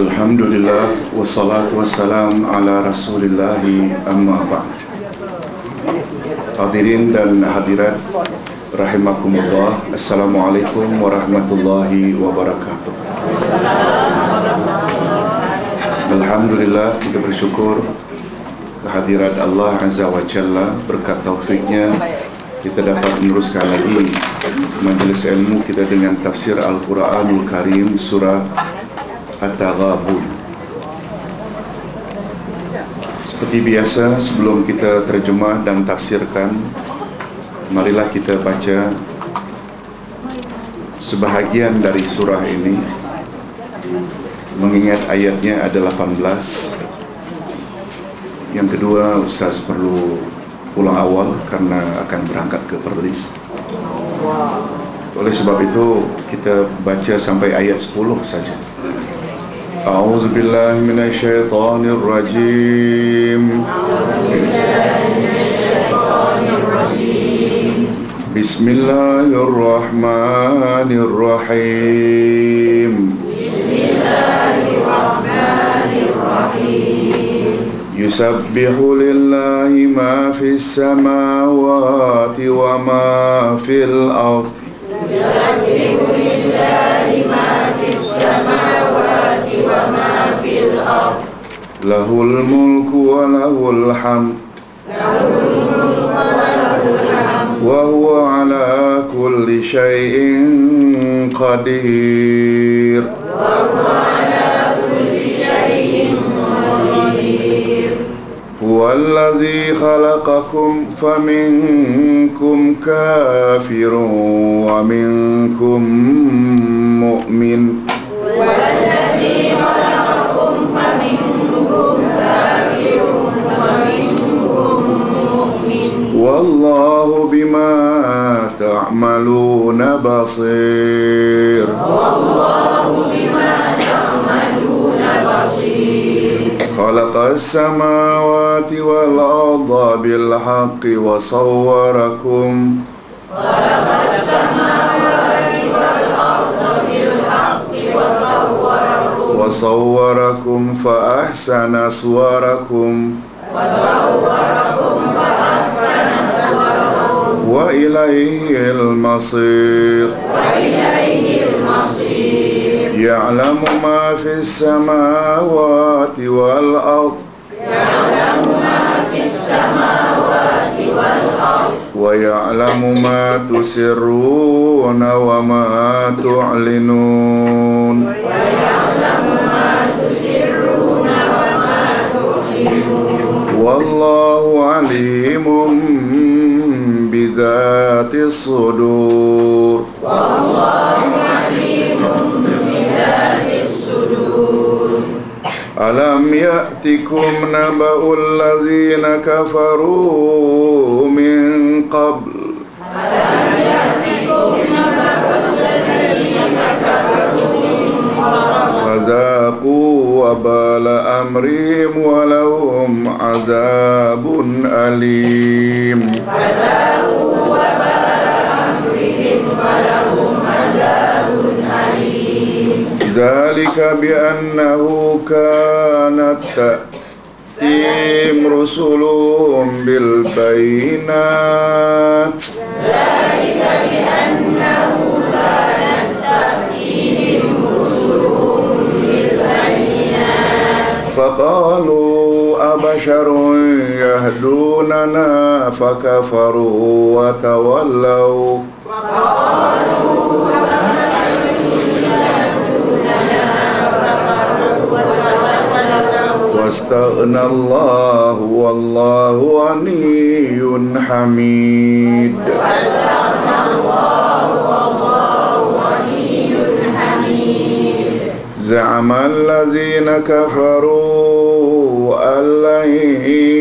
Alhamdulillah wassalatu wassalam ala rasulillahi amma ba'd. Hadirin dan hadirat rahimakumullah, Assalamualaikum warahmatullahi wabarakatuh. Alhamdulillah, kita bersyukur kehadirat Allah Azza wa Jalla. Berkat taufiknya kita dapat meneruskan lagi majelis ilmu kita dengan tafsir Al-Quranul Karim surah At-Taghabun. Seperti biasa, sebelum kita terjemah dan tafsirkan, marilah kita baca sebahagian dari surah ini, mengingat ayatnya ada 18. Yang kedua, Ustaz perlu pulang awal karena akan berangkat ke Perlis. Oleh sebab itu kita baca sampai ayat 10 saja. A'udzubillahi minasyaitonir rajim. Bismillahirrahmanirrahim. Yusabbihu lillahi ma fis samawati wa ma fil ardh. Yusabbihu lillahi ma fis samawati wa ma fil ardh. Lahul mulku wa lahul hamd. Lahul mulku wa lahul hamd. Wa huwa ala kulli syai'in qadir. Wa huwa ala kulli syai'in qadir. Huwallazi khalaqakum faminkum kafirun wa minkum mu'min. Huwallazi khalaqakum faminkum kafirun wa minkum mu'min. Wallahu bima ta'maluna basir. Wallahu bima ta'maluna basir. Khalaqas samawati wal arda bil haqqi wa sawwarakum. Khalaqas samawati wal arda bil haqqi wa sawwarakum. Wa sawwarakum fa ahsana suwarakum. Wa sawwarakum fa ahsana suwarakum. Wa ilaihil masir. Wa ilaihil masir. Ya'lamu ma fis samawati wal ardh. Ya'lamu ma fis samawati wal ardh. Wa ya'lamu ma tusirruna wa ma tu'linun. Wa ya'lamu ma tusirruna wa ma tu'linun. Wallahu alimun bidzatis sudur. Wallahu alimun bidzatis sudur. Alam ya'tikum naba'ul ladzina kafaru min qabl. Alam ya'tikum naba'ul ladzina kafaru min qabl. Fadzaqu wabala amrihim wa lahum adzabun alim. Fadzaqu wabala amrihim wa lahum adzabun alim. Zalika bi'annahu kanat ta'tim rusuluhum bil bayinat. Zalika bi'annahu kanat ta'tim rusuluhum bil bayinat. Faqalu abasharun yahdunana fakafaru wa tawallaw. Wastaghnaallahu wallahu ghaniyyun hamid. Wastaghnaallahu wallahu ghaniyyun hamid. Za'ama allazina kafaru allan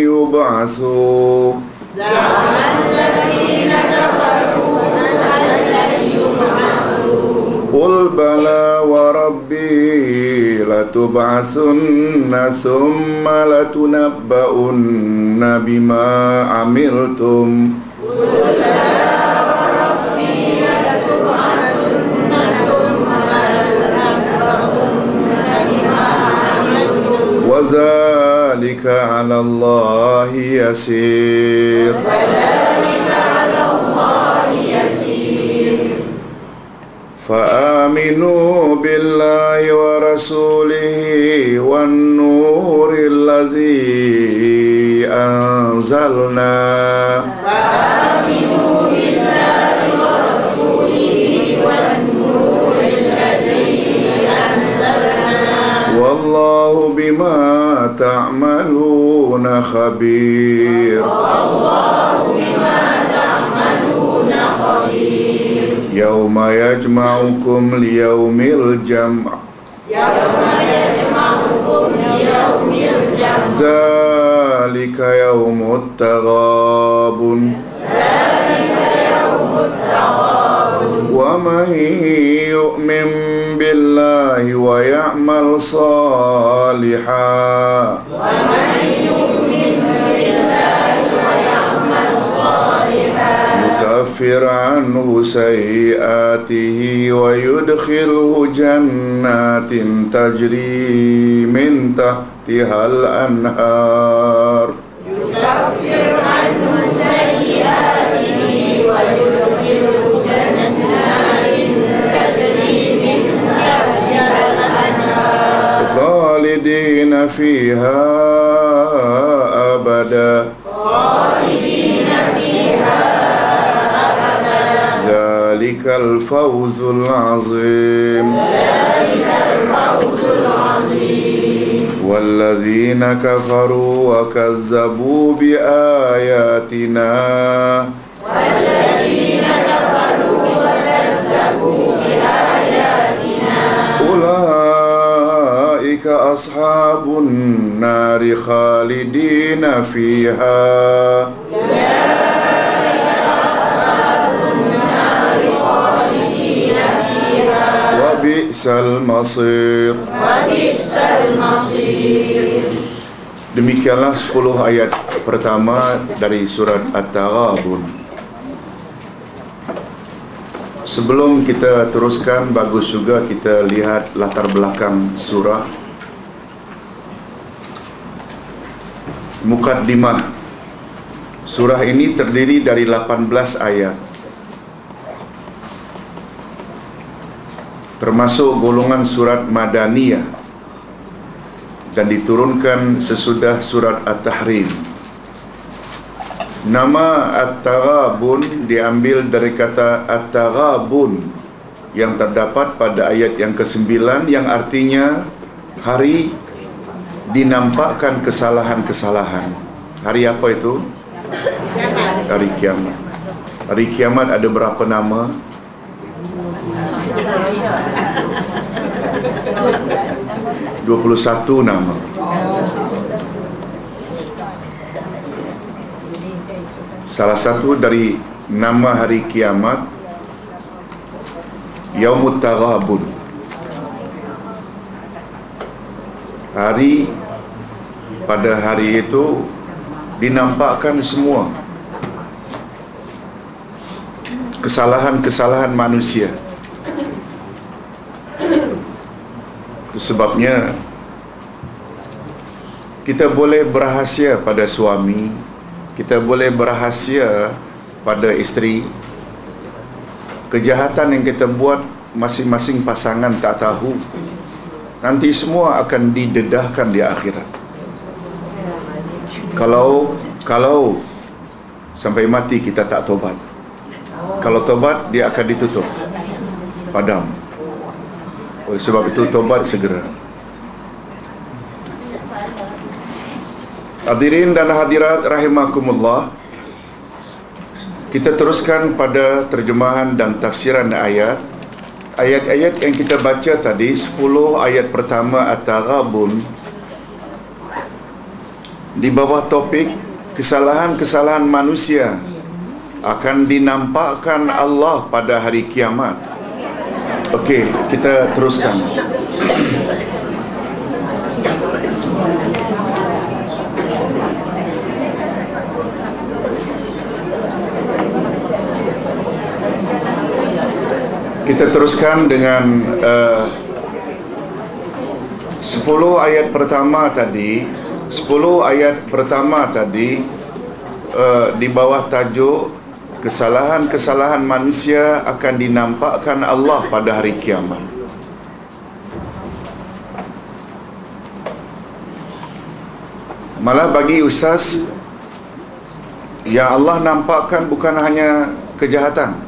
yub'atsu. Za'ama allazina kafaru allan yub'atsu. Qul bala wa rabbi latub'atsunna thumma latunabba'unna bima amiltum. Qul bala wa rabbi latub'atsunna thumma latunabba'unna bima يسير فآمنوا بالله ورسوله والنور الذي أنزلنا والله بما تعملون خبير يوم يجمعكم ليوم الجمع ذلك يوم التغابن ومن يؤمن بالله ويعمل صالحا يكفر عنه سيئاته ويدخله جنات تجري من تحتها الأنهار خالدين فيها أبدا ذلك الفوز العظيم والذين كفروا وكذبوا بآياتنا أولئك أصحاب النار خالدين فيها وبئس المصير. Demikianlah 10 ayat pertama dari surat At-Taghabun. Sebelum kita teruskan, bagus juga kita lihat latar belakang surah. Mukaddimah. Surah ini terdiri dari 18 ayat, termasuk golongan surat Madaniyah, dan diturunkan sesudah surat At-Tahrim. Nama At-Taghabun diambil dari kata At-Taghabun yang terdapat pada ayat yang ke-9, yang artinya hari dinampakkan kesalahan-kesalahan. Hari apa itu? Hari kiamat. Hari kiamat ada berapa nama? – 21 nama. Salah satu dari nama hari kiamat Yaumut Taghabun, hari pada hari itu dinampakkan semua kesalahan-kesalahan manusia. Itu sebabnya kita boleh berahsia pada suami, kita boleh berahsia pada isteri. Kejahatan yang kita buat masing-masing pasangan tak tahu. Nanti semua akan didedahkan di akhirat. Kalau sampai mati kita tak tobat. Kalau tobat, dia akan ditutup, padam. Oleh sebab itu tobat segera. Hadirin dan hadirat rahimakumullah, kita teruskan pada terjemahan dan tafsiran ayat. Ayat-ayat yang kita baca tadi, 10 ayat pertama At-Taghabun, di bawah topik kesalahan-kesalahan manusia akan dinampakkan Allah pada hari kiamat. Okey, kita teruskan. Kita teruskan dengan 10 ayat pertama tadi. 10 ayat pertama tadi di bawah tajuk kesalahan-kesalahan manusia akan dinampakkan Allah pada hari kiamat. Malah bagi ustaz, yang Allah nampakkan bukan hanya kejahatan,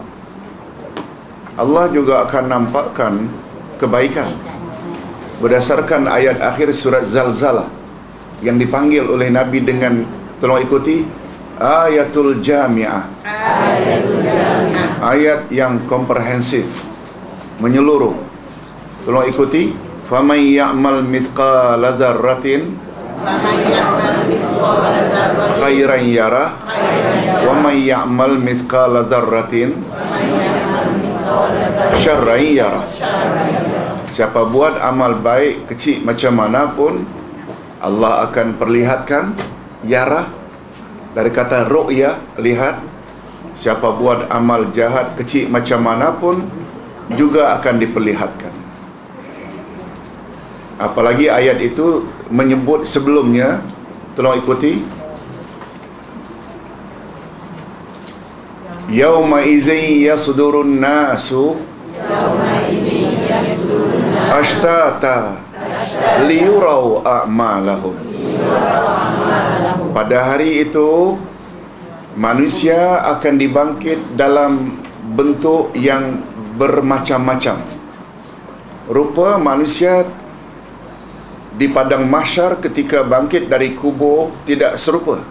Allah juga akan nampakkan kebaikan. Berdasarkan ayat akhir surat Zalzalah yang dipanggil oleh Nabi dengan, tolong ikuti, ayatul jami'ah, ayat yang komprehensif, menyeluruh. Tolong ikuti, faman ya'mal mithqala dzarratin khairan yarah wa man ya'mal mithqala dzarratin syarran yarah. Siapa buat amal baik kecil macam mana pun, Allah akan perlihatkan. Yarah dari kata ru'ya, lihat. Siapa buat amal jahat kecil macam mana pun juga akan diperlihatkan. Apalagi ayat itu menyebut sebelumnya, tolong ikuti, yauma idzin yasdurun nasu ashtata liyurau a'malahum. Pada hari itu manusia akan dibangkit dalam bentuk yang bermacam-macam. Rupa manusia di padang mahsyar ketika bangkit dari kubur tidak serupa.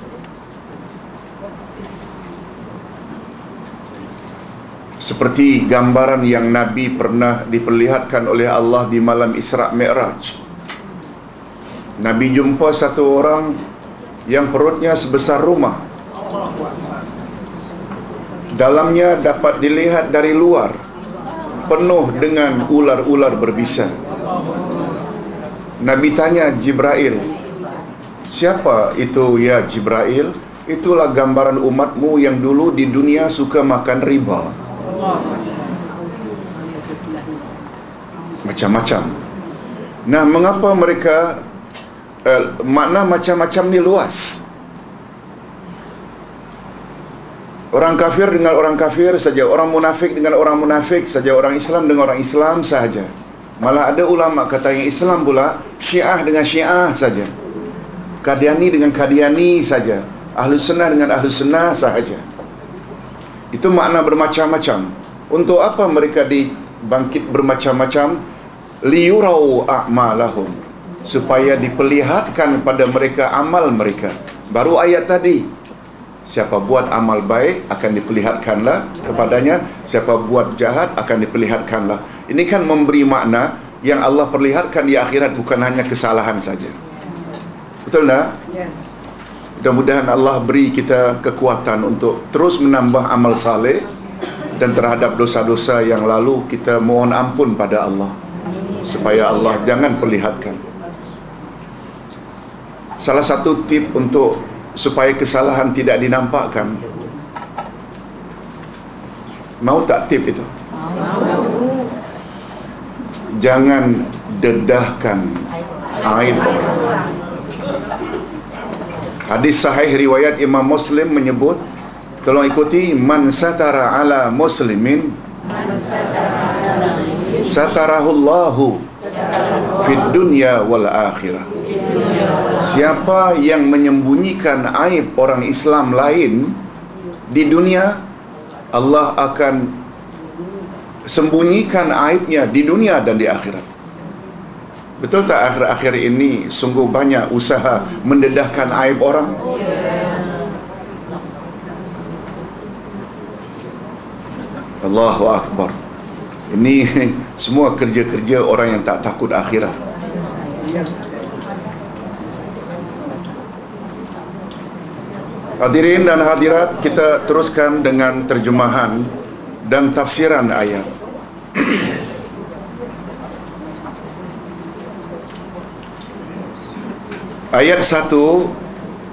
Seperti gambaran yang Nabi pernah diperlihatkan oleh Allah di malam Isra' Mi'raj. Nabi jumpa satu orang yang perutnya sebesar rumah. Dalamnya dapat dilihat dari luar penuh dengan ular-ular berbisa. Nabi tanya Jibril, siapa itu ya Jibril? Itulah gambaran umatmu yang dulu di dunia suka makan riba. Macam-macam. Nah, mengapa mereka makna macam-macam ni luas? Orang kafir dengan orang kafir saja, orang munafik dengan orang munafik saja, orang Islam dengan orang Islam sahaja. Malah ada ulama kata yang Islam pula Syiah dengan Syiah saja, Qadiani dengan Qadiani saja, Ahlu Sunnah dengan Ahlu Sunnah sahaja. Itu makna bermacam-macam. Untuk apa mereka dibangkit bermacam-macam? Liyurau a'malahum, supaya diperlihatkan pada mereka amal mereka. Baru ayat tadi, siapa buat amal baik akan diperlihatkanlah kepadanya, siapa buat jahat akan diperlihatkanlah. Ini kan memberi makna yang Allah perlihatkan di akhirat bukan hanya kesalahan saja. Betul tak? Ya. Mudah-mudahan Allah beri kita kekuatan untuk terus menambah amal saleh, dan terhadap dosa-dosa yang lalu kita mohon ampun pada Allah, supaya Allah jangan perlihatkan. Salah satu tip untuk supaya kesalahan tidak dinampakkan, mau tak tip itu? Jangan dedahkan aib orang. Hadis sahih riwayat Imam Muslim menyebut, tolong ikuti, man satara ala muslimin satarahullahu fid dunya wal akhirah. Siapa yang menyembunyikan aib orang Islam lain di dunia, Allah akan sembunyikan aibnya di dunia dan di akhirat. Betul tak akhir-akhir ini sungguh banyak usaha mendedahkan aib orang? Allahu Akbar. Ini semua kerja-kerja orang yang tak takut akhirat. Hadirin dan hadirat, kita teruskan dengan terjemahan dan tafsiran ayat. Ayat 1,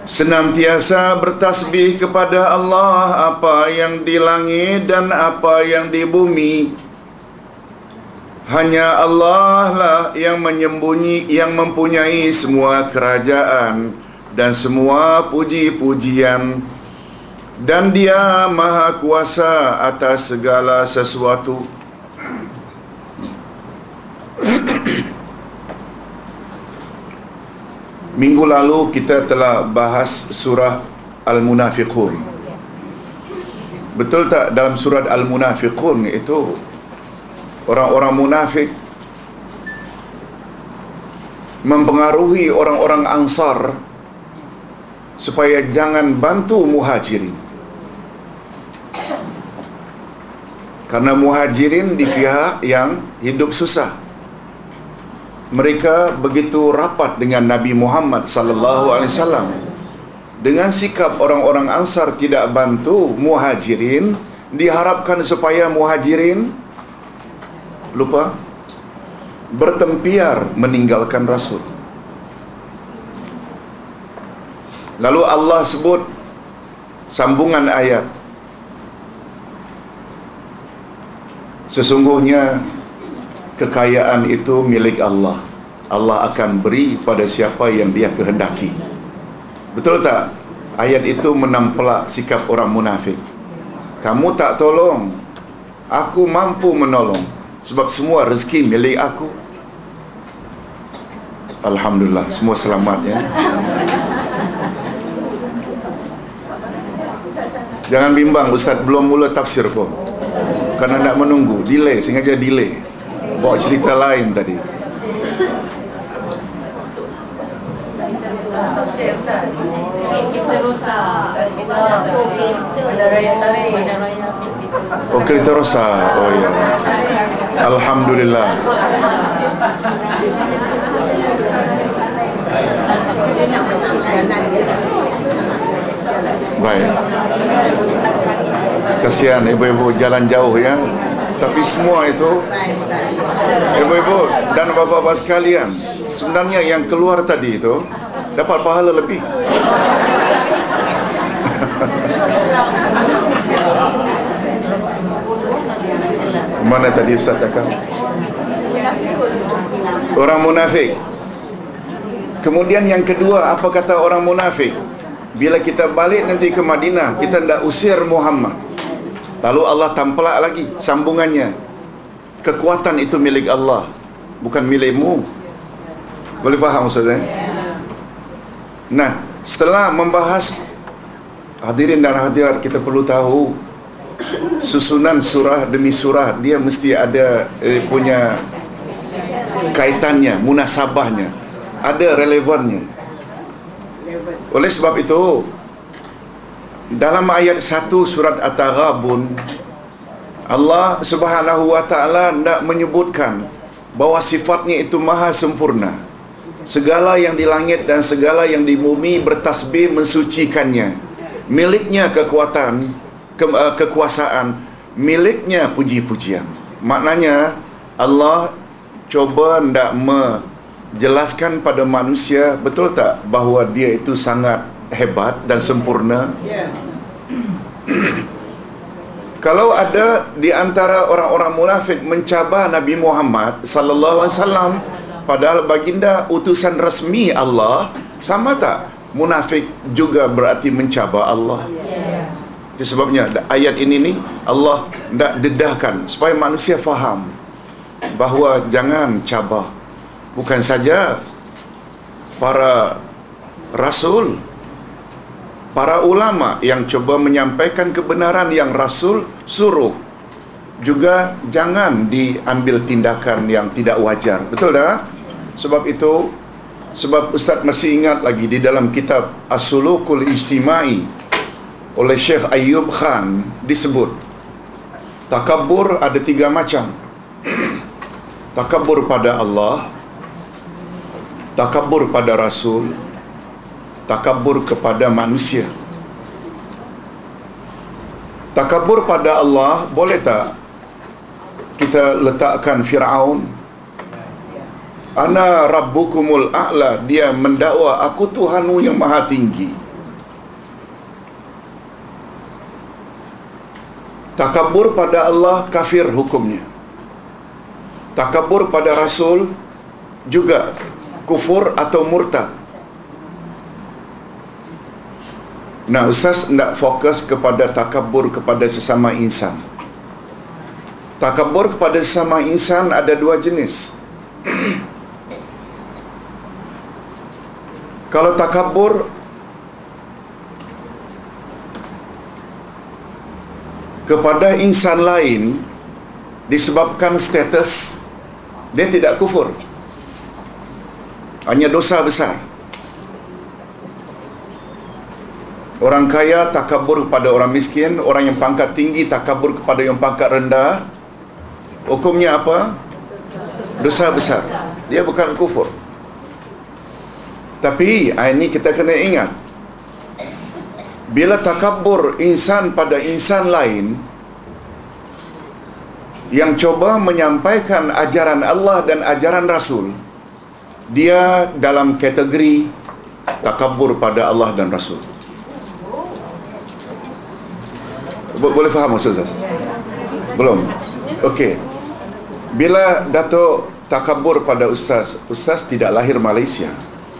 senantiasa bertasbih kepada Allah apa yang di langit dan apa yang di bumi. Hanya Allah lah yang mempunyai semua kerajaan dan semua puji-pujian. Dan Dia Maha Kuasa atas segala sesuatu. Minggu lalu kita telah bahas surah Al-Munafiqun. Betul tak dalam surah Al-Munafiqun itu orang-orang munafik mempengaruhi orang-orang Ansar supaya jangan bantu Muhajirin. Karena Muhajirin di pihak yang hidup susah. Mereka begitu rapat dengan Nabi Muhammad sallallahu alaihi wasallam. Dengan sikap orang-orang Ansar tidak bantu Muhajirin, diharapkan supaya Muhajirin lupa bertempiar meninggalkan Rasul. Lalu Allah sebut sambungan ayat, sesungguhnya kekayaan itu milik Allah. Allah akan beri pada siapa yang Dia kehendaki. Betul tak? Ayat itu menamplak sikap orang munafik. Kamu tak tolong, aku mampu menolong, sebab semua rezeki milik aku. Alhamdulillah, semua selamat ya. Jangan bimbang, Ustaz belum mula tafsir pun. Kerana nak menunggu, delay, sengaja delay. Bawa cerita lain tadi. Oh, kereta rosa. Oh ya. Alhamdulillah. Baik. Kasihan ibu-ibu jalan jauh ya. Tapi semua itu, ibu-ibu dan bapa-bapa sekalian, sebenarnya yang keluar tadi itu dapat pahala lebih. Mana tadi Ustaz cakap? Orang munafik. Kemudian yang kedua, apa kata orang munafik? Bila kita balik nanti ke Madinah, kita hendak usir Muhammad. Lalu Allah tampilak lagi sambungannya. Kekuatan itu milik Allah, bukan milikmu. Boleh faham Ustaz? Nah, setelah membahas, hadirin dan hadirat, kita perlu tahu susunan surah demi surah dia mesti ada punya kaitannya, munasabahnya, ada relevannya. Oleh sebab itu, dalam ayat 1 surat At-Taghabun, Allah Subhanahu wa taala hendak menyebutkan bahawa sifatnya itu maha sempurna. Segala yang di langit dan segala yang di bumi bertasbih mensucikannya. Miliknya kekuatan, kekuasaan, miliknya puji-pujian. Maknanya Allah coba hendak menjelaskan pada manusia, betul tak, bahawa dia itu sangat hebat dan sempurna. Kalau ada di antara orang-orang munafik mencabar Nabi Muhammad sallallahu alaihi wasallam, padahal baginda utusan rasmi Allah, sama tak? Munafik juga berarti mencabar Allah. Itu sebabnya ayat ini ni Allah nak dedahkan supaya manusia faham bahawa jangan cabar. Bukan saja para rasul, para ulama yang cuba menyampaikan kebenaran yang Rasul suruh, juga jangan diambil tindakan yang tidak wajar. Betul tak? Sebab itu, sebab Ustaz masih ingat lagi di dalam kitab As-Sulukul Ijtimai oleh Syekh Ayub Khan disebut takabur ada 3 macam. Takabur pada Allah, takabur pada Rasul, takabur kepada manusia. Takabur pada Allah, boleh tak kita letakkan Fir'aun? Ana rabbukumul a'la, dia mendakwa aku Tuhanmu yang maha tinggi. Takabur pada Allah kafir hukumnya. Takabur pada Rasul juga kufur atau murtad. Nah, Ustaz nak fokus kepada takabur kepada sesama insan. Takabur kepada sesama insan ada dua jenis. Kalau takabur kepada insan lain disebabkan status, dia tidak kufur, hanya dosa besar. Orang kaya takabur kepada orang miskin, orang yang pangkat tinggi takabur kepada yang pangkat rendah. Hukumnya apa? Dosa besar. Dia bukan kufur. Tapi ini kita kena ingat, bila takabur insan pada insan lain yang coba menyampaikan ajaran Allah dan ajaran Rasul, dia dalam kategori takabur pada Allah dan Rasul. Boleh faham Ustaz? Belum? Okey. Bila Datuk takabur pada Ustaz, Ustaz tidak lahir Malaysia.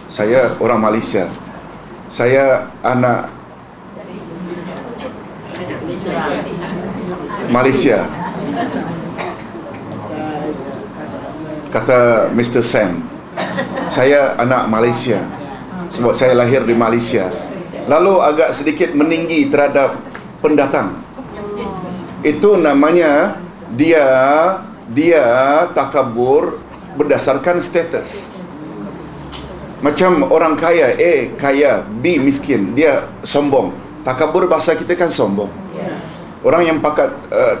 Saya orang Malaysia. Saya anak Malaysia. Kata Mr. Sam, saya anak Malaysia sebab saya lahir di Malaysia. Lalu agak sedikit meninggi terhadap pendatang. Itu namanya dia takabur berdasarkan status. Macam orang kaya, A kaya, B miskin, dia sombong. Takabur bahasa kita kan sombong. Orang yang pangkat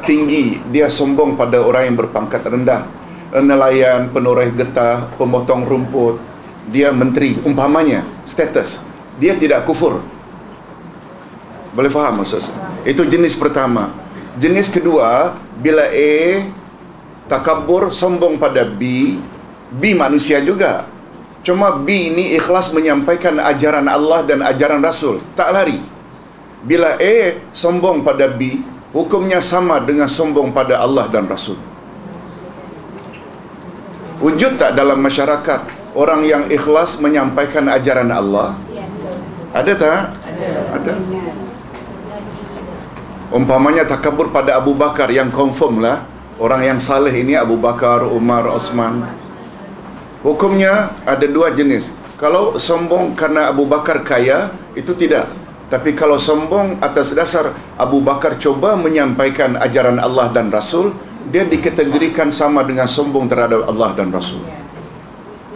tinggi, dia sombong pada orang yang berpangkat rendah. Nelayan, penoreh getah, pemotong rumput, dia menteri, umpamanya, status. Dia tidak kufur. Boleh faham maksud saya? Itu jenis pertama. Jenis kedua, bila A takabur sombong pada B, B manusia juga. Cuma B ini ikhlas menyampaikan ajaran Allah dan ajaran Rasul, tak lari. Bila A sombong pada B, hukumnya sama dengan sombong pada Allah dan Rasul. Wujud tak dalam masyarakat orang yang ikhlas menyampaikan ajaran Allah? Ada tak? Ada. Umpamanya takabur pada Abu Bakar, yang confirm lah orang yang saleh ini Abu Bakar, Umar, Osman. Hukumnya ada dua jenis. Kalau sombong karena Abu Bakar kaya, itu tidak. Tapi kalau sombong atas dasar Abu Bakar coba menyampaikan ajaran Allah dan Rasul, dia dikategorikan sama dengan sombong terhadap Allah dan Rasul.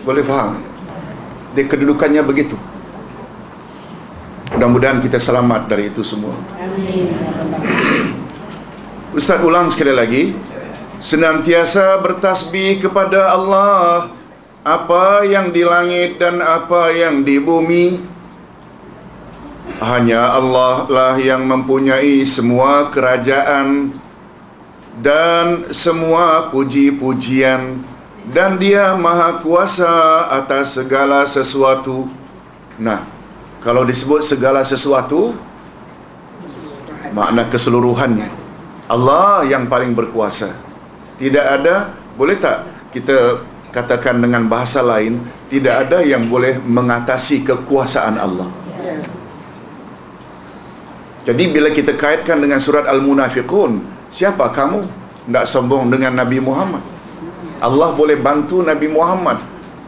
Boleh faham? Dia kedudukannya begitu. Mudah-mudahan kita selamat dari itu semua. Ustaz ulang sekali lagi. Senantiasa bertasbih kepada Allah, apa yang di langit dan apa yang di bumi. Hanya Allah lah yang mempunyai semua kerajaan dan semua puji-pujian, dan Dia Maha Kuasa atas segala sesuatu. Nah, kalau disebut segala sesuatu, makna keseluruhannya. Allah yang paling berkuasa. Tidak ada, boleh tak kita katakan dengan bahasa lain, tidak ada yang boleh mengatasi kekuasaan Allah. Jadi bila kita kaitkan dengan surat Al-Munafiqun, siapa kamu nak sombong dengan Nabi Muhammad? Allah boleh bantu Nabi Muhammad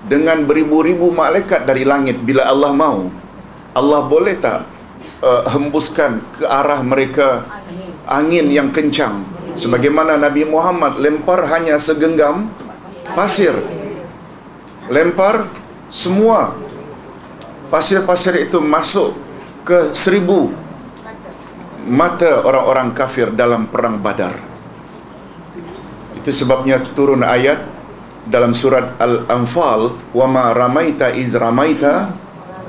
dengan beribu-ribu malaikat dari langit bila Allah mahu. Allah boleh tak hembuskan ke arah mereka angin yang kencang, sebagaimana Nabi Muhammad lempar hanya segenggam pasir, lempar semua pasir-pasir itu masuk ke 1000 mata orang-orang kafir dalam perang Badar. Itu sebabnya turun ayat dalam surat Al-Anfal, "Wama ramaita iz ramaita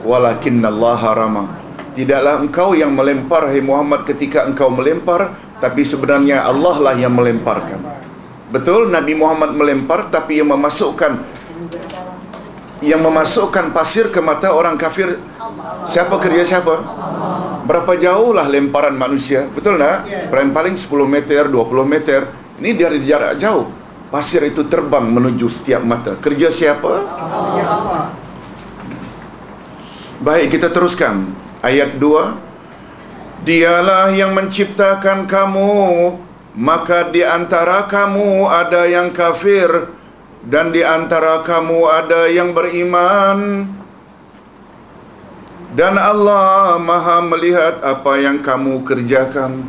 walakinnallaha rama." Tidaklah engkau yang melempar, hai Muhammad, ketika engkau melempar, tapi sebenarnya Allah lah yang melemparkan. Betul Nabi Muhammad melempar, tapi yang memasukkan pasir ke mata orang kafir, siapa kerja siapa? Berapa jauhlah lemparan manusia, betul tak? Paling 10 meter, 20 meter. Ini dari jarak jauh. Pasir itu terbang menuju setiap mata. Kerja siapa? Baik, kita teruskan. Ayat 2. Dialah yang menciptakan kamu, maka di antara kamu ada yang kafir dan di antara kamu ada yang beriman. Dan Allah Maha melihat apa yang kamu kerjakan.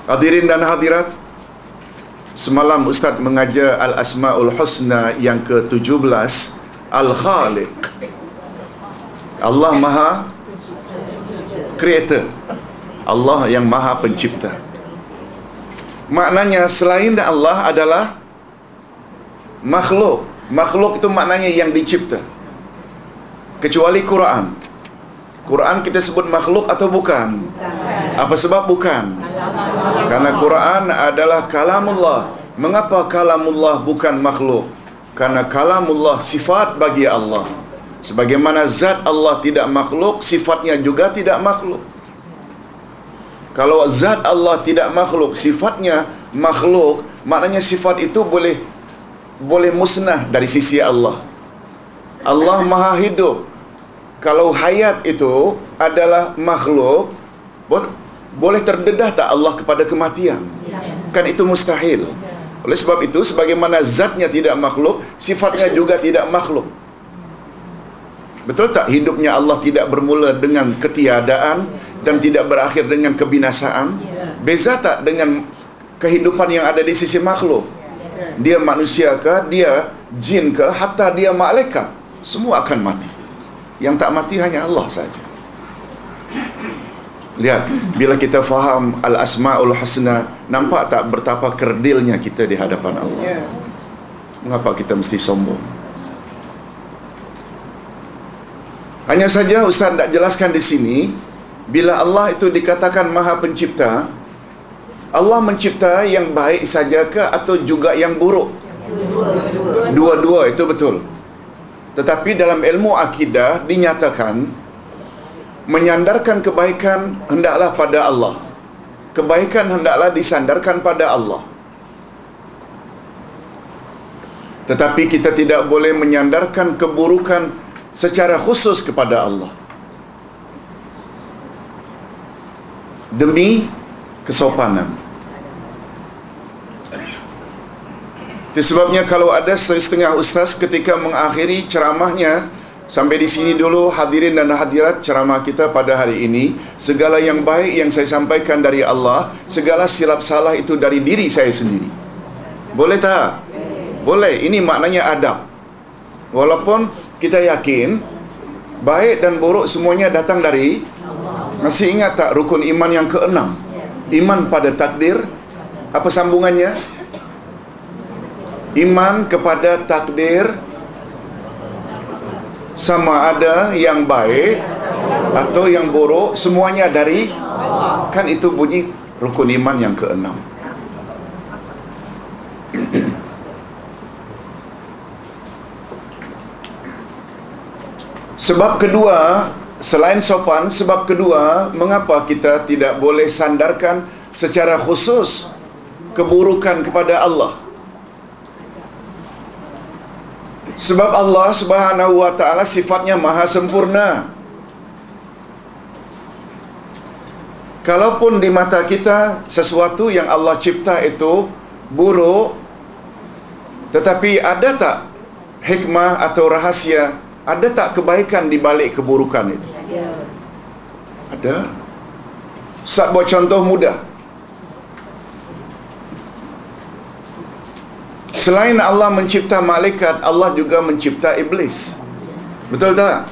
Hadirin dan hadirat, semalam Ustaz mengajar Al-Asma'ul Husna yang ke-17, Al-Khaliq. Allah Maha Creator, Allah yang Maha Pencipta. Maknanya selain Allah adalah makhluk. Makhluk itu maknanya yang dicipta. Kecuali Quran. Quran kita sebut makhluk atau bukan? Apa sebab bukan? Karena Quran adalah kalamullah. Mengapa kalamullah bukan makhluk? Karena kalamullah sifat bagi Allah. Sebagaimana zat Allah tidak makhluk, sifatnya juga tidak makhluk. Kalau zat Allah tidak makhluk, sifatnya makhluk, maknanya sifat itu boleh musnah dari sisi Allah. Allah Maha Hidup. Kalau hayat itu adalah makhluk, boleh terdedah tak Allah kepada kematian? Kan itu mustahil. Oleh sebab itu, sebagaimana zatnya tidak makhluk, sifatnya juga tidak makhluk. Betul tak hidupnya Allah tidak bermula dengan ketiadaan dan tidak berakhir dengan kebinasaan? Beza tak dengan kehidupan yang ada di sisi makhluk? Dia manusia ke, dia jin ke, hatta dia malaikat, semua akan mati. Yang tak mati hanya Allah saja. Lihat, bila kita faham Al-Asma'ul Husna, nampak tak betapa kerdilnya kita di hadapan Allah? Mengapa kita mesti sombong? Hanya saja Ustaz tak jelaskan di sini, bila Allah itu dikatakan Maha Pencipta, Allah mencipta yang baik saja ke atau juga yang buruk? Dua-dua, itu betul. Tetapi dalam ilmu akidah dinyatakan menyandarkan kebaikan hendaklah pada Allah. Kebaikan hendaklah disandarkan pada Allah. Tetapi kita tidak boleh menyandarkan keburukan secara khusus kepada Allah. Demi kesopanan. Itu sebabnya kalau ada setengah ustaz ketika mengakhiri ceramahnya, sampai di sini dulu hadirin dan hadirat ceramah kita pada hari ini, segala yang baik yang saya sampaikan dari Allah, segala silap salah itu dari diri saya sendiri. Boleh tak? Boleh. Ini maknanya adab. Walaupun kita yakin baik dan buruk semuanya datang dari Allah. Masih ingat tak rukun iman yang ke-6? Iman pada takdir. Apa sambungannya? Iman kepada takdir sama ada yang baik atau yang buruk, semuanya dari Allah. Kan itu bunyi rukun iman yang ke-6. Sebab kedua, selain sopan, sebab kedua, mengapa kita tidak boleh sandarkan secara khusus keburukan kepada Allah? Sebab Allah Subhanahu wa ta'ala sifatnya maha sempurna. Kalaupun di mata kita sesuatu yang Allah cipta itu buruk, tetapi ada tak hikmah atau rahasia, ada tak kebaikan di balik keburukan itu? Ada. Ustaz buat contoh mudah. Selain Allah mencipta malaikat, Allah juga mencipta iblis. Betul tak?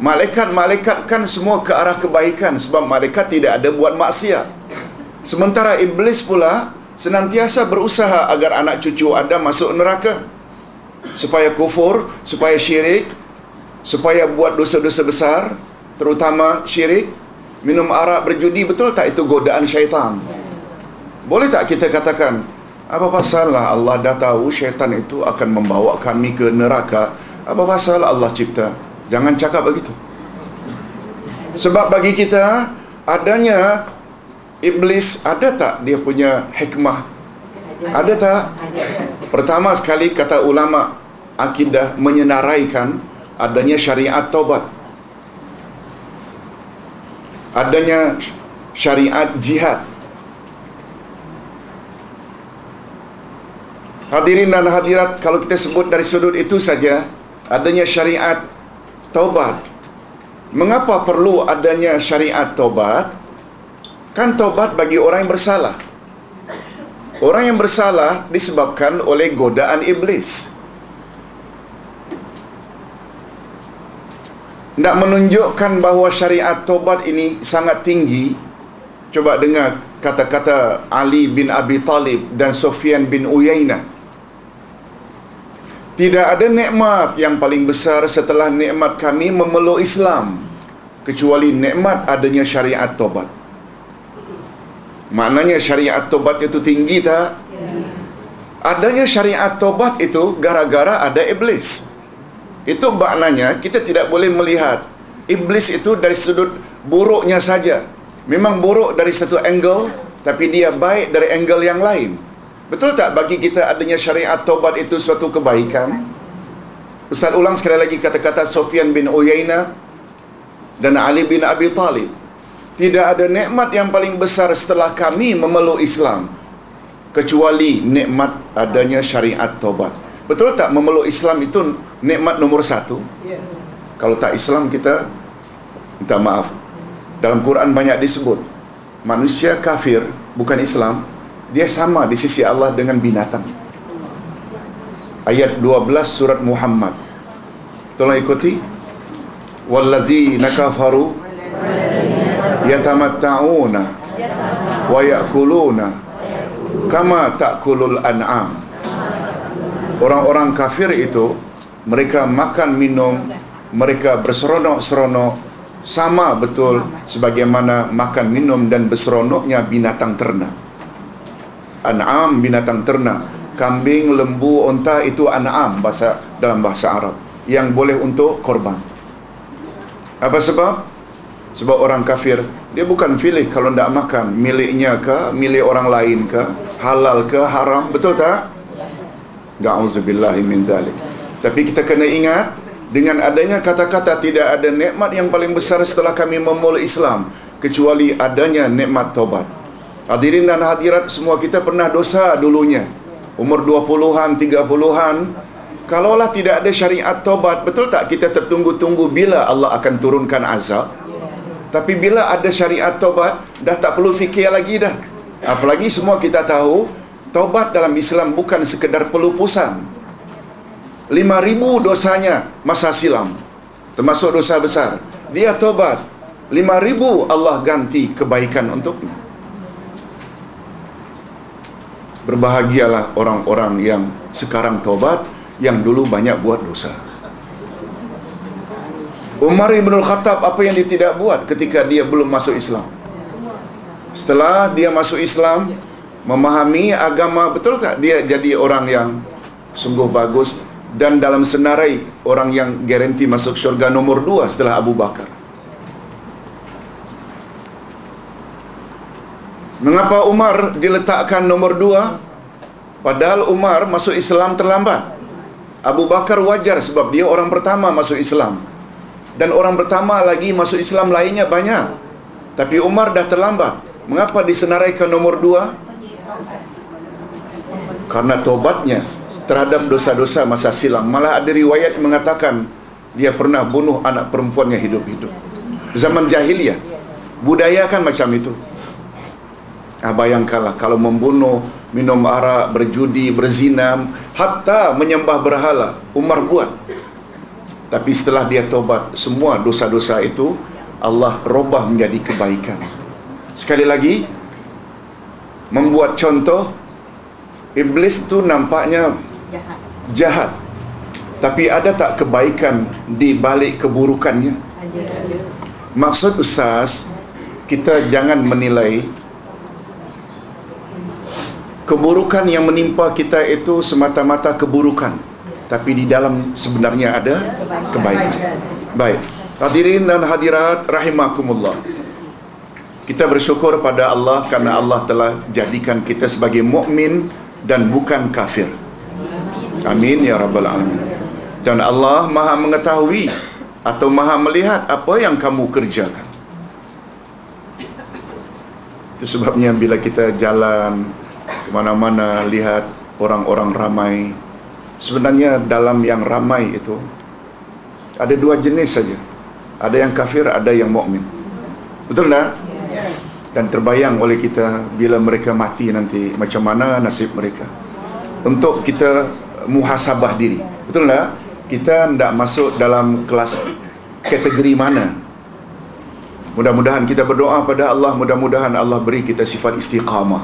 Malaikat-malaikat kan semua ke arah kebaikan, sebab malaikat tidak ada buat maksiat. Sementara iblis pula senantiasa berusaha agar anak cucu Adam masuk neraka, supaya kufur, supaya syirik, supaya buat dosa-dosa besar, terutama syirik, minum arak, berjudi. Betul tak itu godaan syaitan? Boleh tak kita katakan, apa pasal lah Allah dah tahu syaitan itu akan membawa kami ke neraka? Apa pasal Allah cipta? Jangan cakap begitu. Sebab bagi kita, adanya iblis, ada tak dia punya hikmah? Ada tak? Pertama sekali, kata ulama akidah menyenaraikan adanya syariat taubat. adanya syariat jihad. Hadirin dan hadirat, kalau kita sebut dari sudut itu saja, adanya syariat taubat. Mengapa perlu adanya syariat taubat? Kan taubat bagi orang yang bersalah. Orang yang bersalah disebabkan oleh godaan iblis. Nak menunjukkan bahawa syariat taubat ini sangat tinggi, coba dengar kata-kata Ali bin Abi Talib dan Sufyan bin Uyainah. Tidak ada nikmat yang paling besar setelah nikmat kami memeluk Islam, kecuali nikmat adanya syariat taubat. Maknanya syariat taubat itu tinggi tak? Adanya syariat taubat itu gara-gara ada iblis. Itu maknanya kita tidak boleh melihat iblis itu dari sudut buruknya saja. Memang buruk dari satu angle, tapi dia baik dari angle yang lain. Betul tak bagi kita adanya syariat taubat itu suatu kebaikan? Ustaz ulang sekali lagi kata-kata Sufyan bin Uyainah dan Ali bin Abi Talib. Tidak ada nikmat yang paling besar setelah kami memeluk Islam, kecuali nikmat adanya syariat taubat. Betul tak memeluk Islam itu nikmat nomor satu? Kalau tak Islam kita minta maaf. Dalam Quran banyak disebut manusia kafir bukan Islam, dia sama di sisi Allah dengan binatang. Ayat 12 surat Muhammad. Tolong ikuti. Walladzina kafaru yatamatta'una wa ya'kuluna kama ta'kulul an'am. Orang-orang kafir itu mereka makan minum, mereka berseronok-seronok sama betul sebagaimana makan minum dan berseronoknya binatang ternak. An'am binatang ternak, kambing, lembu, unta itu an'am dalam bahasa Arab yang boleh untuk korban. Apa sebab? Sebab orang kafir dia bukan pilih kalau tidak makan miliknya ke, milik orang lain ke, halal ke, haram, betul tak? Na'udzubillahi min dzalik. Tapi kita kena ingat, dengan adanya kata-kata tidak ada nikmat yang paling besar setelah kami memeluk Islam kecuali adanya nikmat taubat. Hadirin dan hadirat, semua kita pernah dosa dulunya. Umur 20-an, 30-an. Kalaulah tidak ada syariat taubat, betul tak kita tertunggu-tunggu bila Allah akan turunkan azab? Tapi bila ada syariat taubat, dah tak perlu fikir lagi dah. Apalagi semua kita tahu, taubat dalam Islam bukan sekedar pelupusan. 5,000 dosanya masa silam, termasuk dosa besar. Dia taubat, 5,000 Allah ganti kebaikan untuknya. Berbahagialah orang-orang yang sekarang taubat, yang dulu banyak buat dosa. Umar ibn Khattab, apa yang dia tidak buat ketika dia belum masuk Islam? Setelah dia masuk Islam, memahami agama, betul tak dia jadi orang yang sungguh bagus dan dalam senarai orang yang garanti masuk syurga nomor 2 setelah Abu Bakar. Mengapa Umar diletakkan nomor 2? Padahal Umar masuk Islam terlambat. Abu Bakar wajar sebab dia orang pertama masuk Islam. Dan orang pertama lagi masuk Islam lainnya banyak. Tapi Umar dah terlambat. Mengapa disenaraikan nomor 2? Karena taubatnya terhadap dosa-dosa masa silam. Malah ada riwayat mengatakan dia pernah bunuh anak perempuannya hidup-hidup. Zaman jahiliyah, budaya kan macam itu. Bayangkanlah kalau membunuh, minum arak, berjudi, berzina, hatta menyembah berhala, Umar buat. Tapi setelah dia taubat, semua dosa-dosa itu Allah robah menjadi kebaikan. Sekali lagi, membuat contoh, iblis itu nampaknya jahat. Tapi ada tak kebaikan di balik keburukannya? Maksud Ustaz, kita jangan menilai keburukan yang menimpa kita itu semata-mata keburukan, tapi di dalam sebenarnya ada kebaikan. Baik, hadirin dan hadirat rahimakumullah, kita bersyukur pada Allah karena Allah telah jadikan kita sebagai mukmin dan bukan kafir. Amin ya rabbal alamin. Dan Allah Maha mengetahui atau Maha melihat apa yang kamu kerjakan. Itu sebabnya bila kita jalan ke mana-mana, lihat orang-orang ramai, sebenarnya dalam yang ramai itu ada dua jenis saja. Ada yang kafir, ada yang mukmin. Betul tak? Dan terbayang oleh kita bila mereka mati nanti, macam mana nasib mereka. Untuk kita muhasabah diri. Betul tak? Kita tidak masuk dalam kelas kategori mana. Mudah-mudahan kita berdoa pada Allah, mudah-mudahan Allah beri kita sifat istiqamah,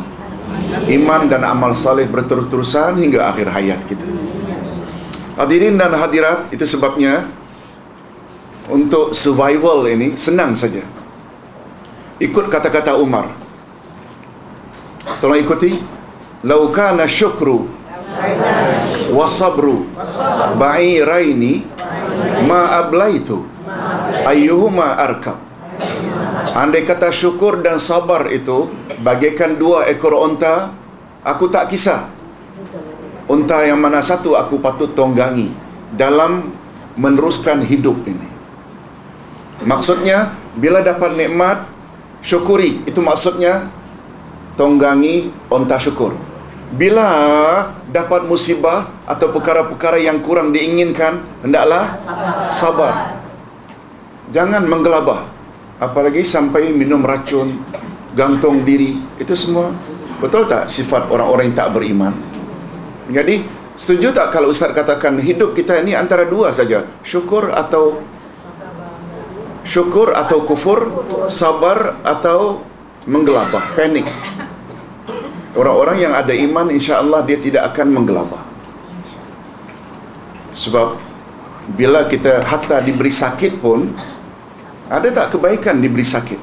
iman dan amal saleh berterus-terusan hingga akhir hayat kita. Hadirin dan hadirat, itu sebabnya untuk survival ini senang saja. Ikut kata-kata Umar. Tolong ikuti. Lau kana syukru wa sabru ba'iraini ma ablaitu ayyuhuma arkab. Andai kata syukur dan sabar itu bagaikan dua ekor onta, aku tak kisah onta yang mana satu aku patut tunggangi dalam meneruskan hidup ini. Maksudnya, bila dapat nikmat, syukuri. Itu maksudnya tunggangi onta syukur. Bila dapat musibah atau perkara-perkara yang kurang diinginkan, hendaklah sabar. Jangan menggelabah. Apalagi sampai minum racun, gantung diri. Itu semua betul tak sifat orang-orang yang tak beriman? Jadi, setuju tak kalau Ustaz katakan hidup kita ini antara dua saja, syukur atau kufur, sabar atau menggelabah, panik. Orang-orang yang ada iman, insya-Allah dia tidak akan menggelabah. Sebab bila kita hatta diberi sakit pun, ada tak kebaikan diberi sakit?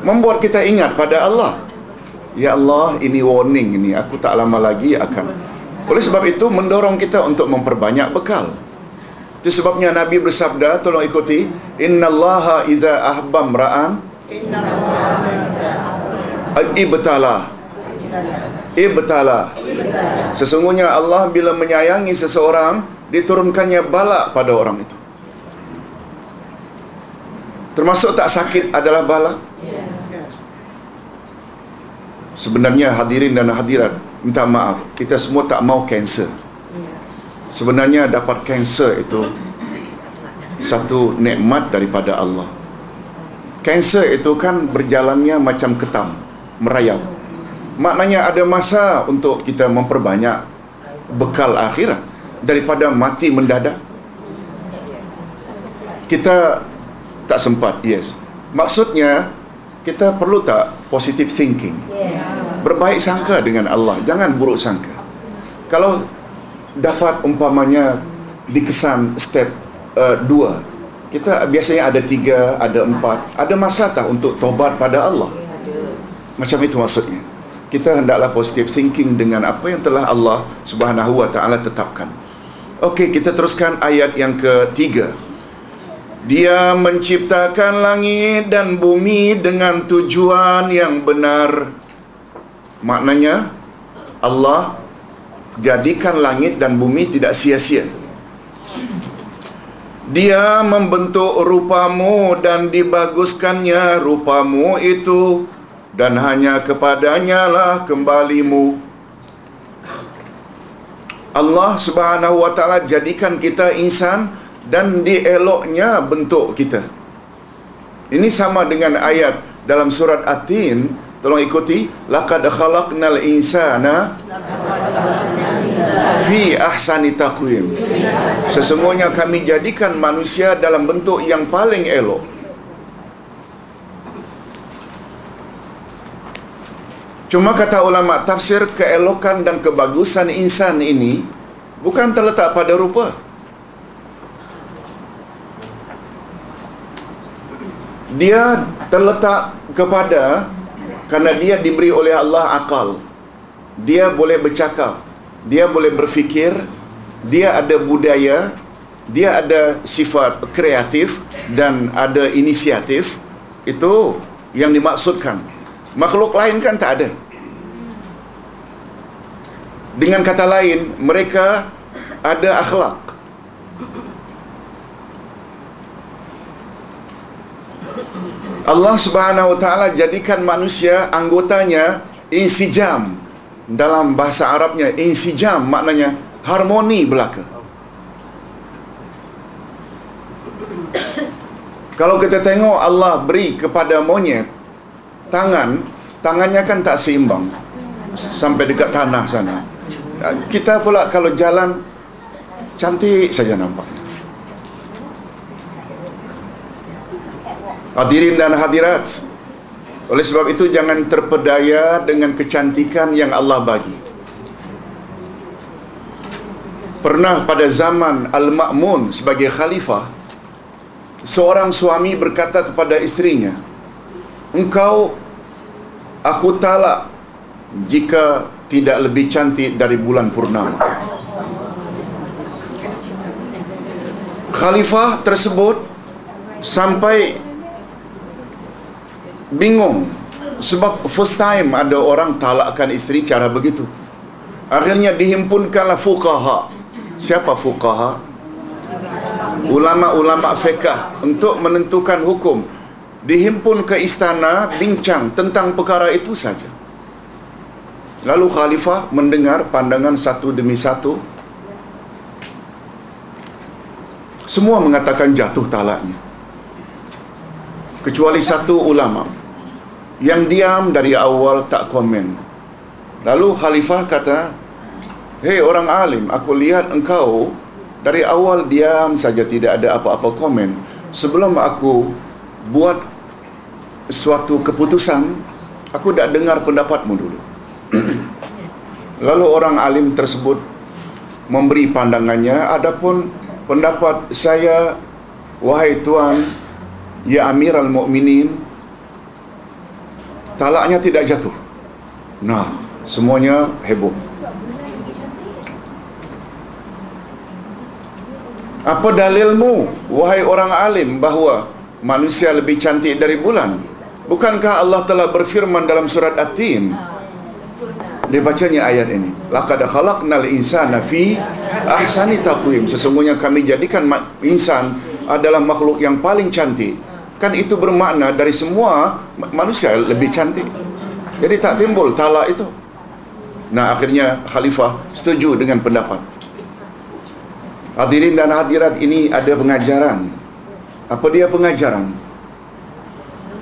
Membuat kita ingat pada Allah. Ya Allah, ini warning ini, aku tak lama lagi akan. Oleh sebab itu mendorong kita untuk memperbanyak bekal. Itu sebabnya Nabi bersabda, tolong ikuti, innallaha idza ahbam ra'an ibtala. Sesungguhnya Allah bila menyayangi seseorang, diturunkannya bala pada orang itu. Termasuk tak sakit adalah bala. Sebenarnya hadirin dan hadirat, minta maaf, kita semua tak mau kanser. Sebenarnya dapat kanser itu satu nikmat daripada Allah. Kanser itu kan berjalannya macam ketam, merayap. Maknanya ada masa untuk kita memperbanyak bekal akhirat daripada mati mendadak. Kita tak sempat, yes. Maksudnya kita perlu tak positive thinking, berbaik sangka dengan Allah, jangan buruk sangka. Kalau dapat umpamanya dikesan step 2, kita biasanya ada 3, ada 4, ada masa tak untuk tobat pada Allah? Macam itu maksudnya. Kita hendaklah positive thinking dengan apa yang telah Allah Subhanahu wa taala tetapkan. Okey, kita teruskan ayat yang ketiga. Dia menciptakan langit dan bumi dengan tujuan yang benar. Maknanya Allah jadikan langit dan bumi tidak sia-sia. Dia membentuk rupamu dan dibaguskannya rupamu itu, dan hanya kepadanya lah kembalimu. Allah Subhanahu wa taala jadikan kita insan dan dieloknya bentuk kita. Ini sama dengan ayat dalam surat At-Tin. Tolong ikuti. Laqad khalaqnal insana fi ahsani taqwim. Sesungguhnya kami jadikan manusia dalam bentuk yang paling elok. Cuma kata ulama tafsir, keelokan dan kebagusan insan ini bukan terletak pada rupa. Dia terletak kepada, karena dia diberi oleh Allah akal. Dia boleh bercakap, dia boleh berfikir, dia ada budaya, dia ada sifat kreatif dan ada inisiatif. Itu yang dimaksudkan. Makhluk lain kan tak ada. Dengan kata lain, mereka ada akhlak. Allah Subhanahu Wa Taala jadikan manusia anggotanya insijam. Dalam bahasa Arabnya insijam maknanya harmoni belaka. Kalau kita tengok Allah beri kepada monyet tangannya kan tak seimbang sampai dekat tanah sana. Kita pula kalau jalan cantik saja nampaknya. Hadirin dan hadirat, oleh sebab itu jangan terpedaya dengan kecantikan yang Allah bagi. Pernah pada zaman Al-Ma'mun sebagai khalifah, seorang suami berkata kepada isterinya, "Engkau aku talak jika tidak lebih cantik dari bulan purnama." Khalifah tersebut sampai bingung, sebab first time ada orang talakkan isteri cara begitu. Akhirnya dihimpunkanlah fuqaha. Siapa fuqaha? Ulama-ulama fiqh untuk menentukan hukum. Dihimpun ke istana bincang tentang perkara itu saja. Lalu khalifah mendengar pandangan satu demi satu. Semua mengatakan jatuh talaknya, kecuali satu ulama yang diam dari awal, tak komen. Lalu khalifah kata, "Hei orang alim, aku lihat engkau dari awal diam saja, tidak ada apa-apa komen. Sebelum aku buat suatu keputusan, aku dah dengar pendapatmu dulu." Lalu orang alim tersebut memberi pandangannya, "Adapun pendapat saya, wahai tuan, ya Amirul Mukminin, talaknya tidak jatuh." Nah, semuanya heboh. "Apa dalilmu, wahai orang alim, bahawa manusia lebih cantik dari bulan? Bukankah Allah telah berfirman dalam surat At-Tin?" Dia bacanya ayat ini, "Laqad khalaqnal insana fi ahsani taqwim." Sesungguhnya kami jadikan insan adalah makhluk yang paling cantik. Kan itu bermakna dari semua manusia lebih cantik. Jadi tak timbul talak itu. Nah, akhirnya khalifah setuju dengan pendapat. Hadirin dan hadirat, ini ada pengajaran. Apa dia pengajaran?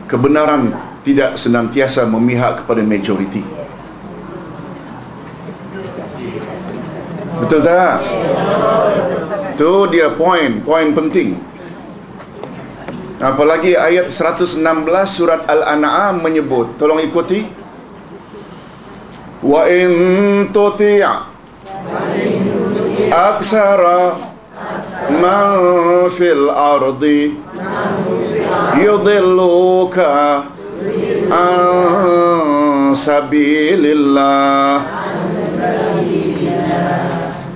Kebenaran tidak senantiasa memihak kepada majoriti. Betul tak? Itu dia poin penting. Apalagi ayat 116 surat Al-An'am menyebut, tolong ikuti, "Wa in tuti' aksara man fil ardi yudilluka an sabilillah."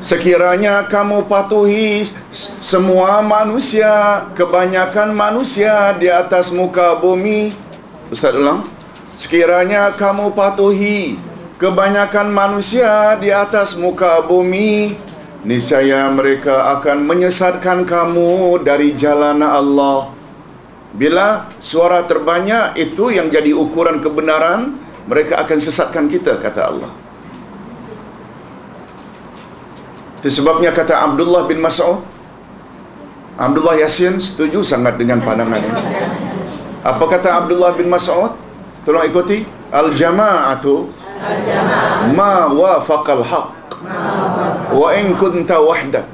Sekiranya kamu patuhi semua manusia, kebanyakan manusia di atas muka bumi. Ustaz ulang. Sekiranya kamu patuhi kebanyakan manusia di atas muka bumi, niscaya mereka akan menyesatkan kamu dari jalan Allah. Bila suara terbanyak itu yang jadi ukuran kebenaran, mereka akan sesatkan kita, kata Allah. Itu sebabnya kata Abdullah bin Mas'ud, Abdullah Yasin setuju sangat dengan pandangan ini. Apa kata Abdullah bin Mas'ud? Tolong ikuti. Al-jama'atu ma wafaqal haq wa in kunta wahdak.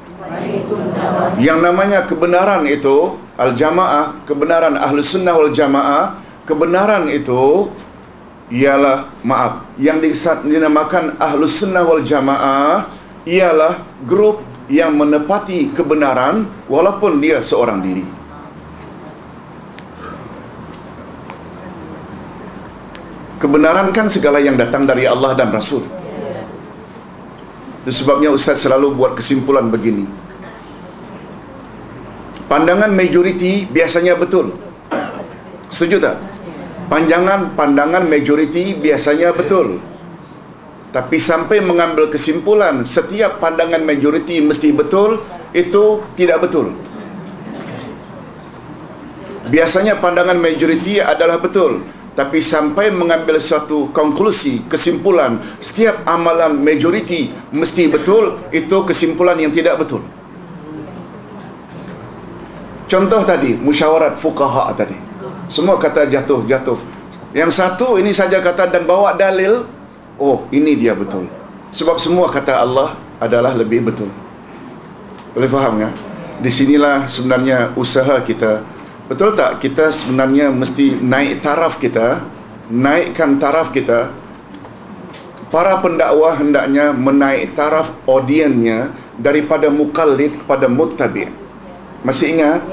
Yang namanya kebenaran itu, al-jama'ah, kebenaran ahlu sunnah wal jama'ah, kebenaran itu ialah, maaf, yang dinamakan ahlu sunnah wal jama'ah ialah grup yang menepati kebenaran walaupun dia seorang diri. Kebenaran kan segala yang datang dari Allah dan Rasul. Itu sebabnya Ustaz selalu buat kesimpulan begini. Pandangan majoriti biasanya betul. Setuju tak? Pandangan majoriti biasanya betul. Tapi sampai mengambil kesimpulan setiap pandangan majoriti mesti betul, itu tidak betul. Biasanya pandangan majoriti adalah betul, tapi sampai mengambil suatu konklusi, kesimpulan setiap amalan majoriti mesti betul, itu kesimpulan yang tidak betul. Contoh tadi, musyawarat fuqaha tadi, semua kata jatuh. Yang satu ini saja kata dan bawa dalil, oh ini dia betul. Sebab semua kata Allah adalah lebih betul. Boleh faham ya? Di sinilah sebenarnya usaha kita. Betul tak? Kita sebenarnya mesti naik taraf kita, naikkan taraf kita. Para pendakwah hendaknya menaik taraf audiennya daripada mukallid kepada muttabi'. Masih ingat?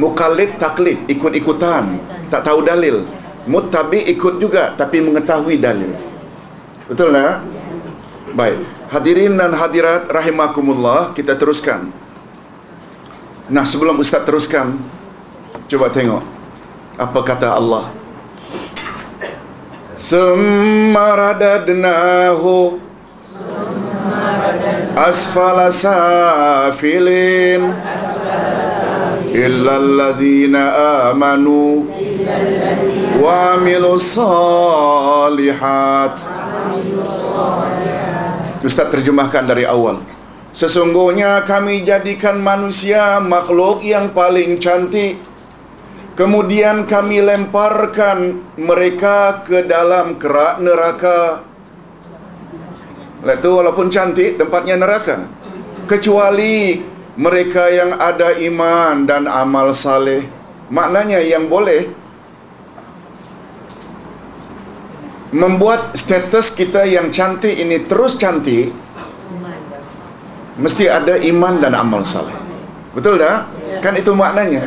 Mukallid taklid, ikut-ikutan, tak tahu dalil. Muttabi' ikut juga tapi mengetahui dalil. Betul tak? Baik, hadirin dan hadirat rahimakumullah, kita teruskan. Nah, sebelum Ustaz teruskan, coba tengok apa kata Allah. Summa radadnahu asfala safilin illa alladhina amanu wa amilus salihat. Ustaz terjemahkan dari awal. Sesungguhnya kami jadikan manusia makhluk yang paling cantik, kemudian kami lemparkan mereka ke dalam kerak neraka. Itu walaupun cantik, tempatnya neraka. Kecuali mereka yang ada iman dan amal saleh. Maknanya yang boleh membuat status kita yang cantik ini terus cantik, mesti ada iman dan amal saleh. Betul tak? Kan itu maknanya.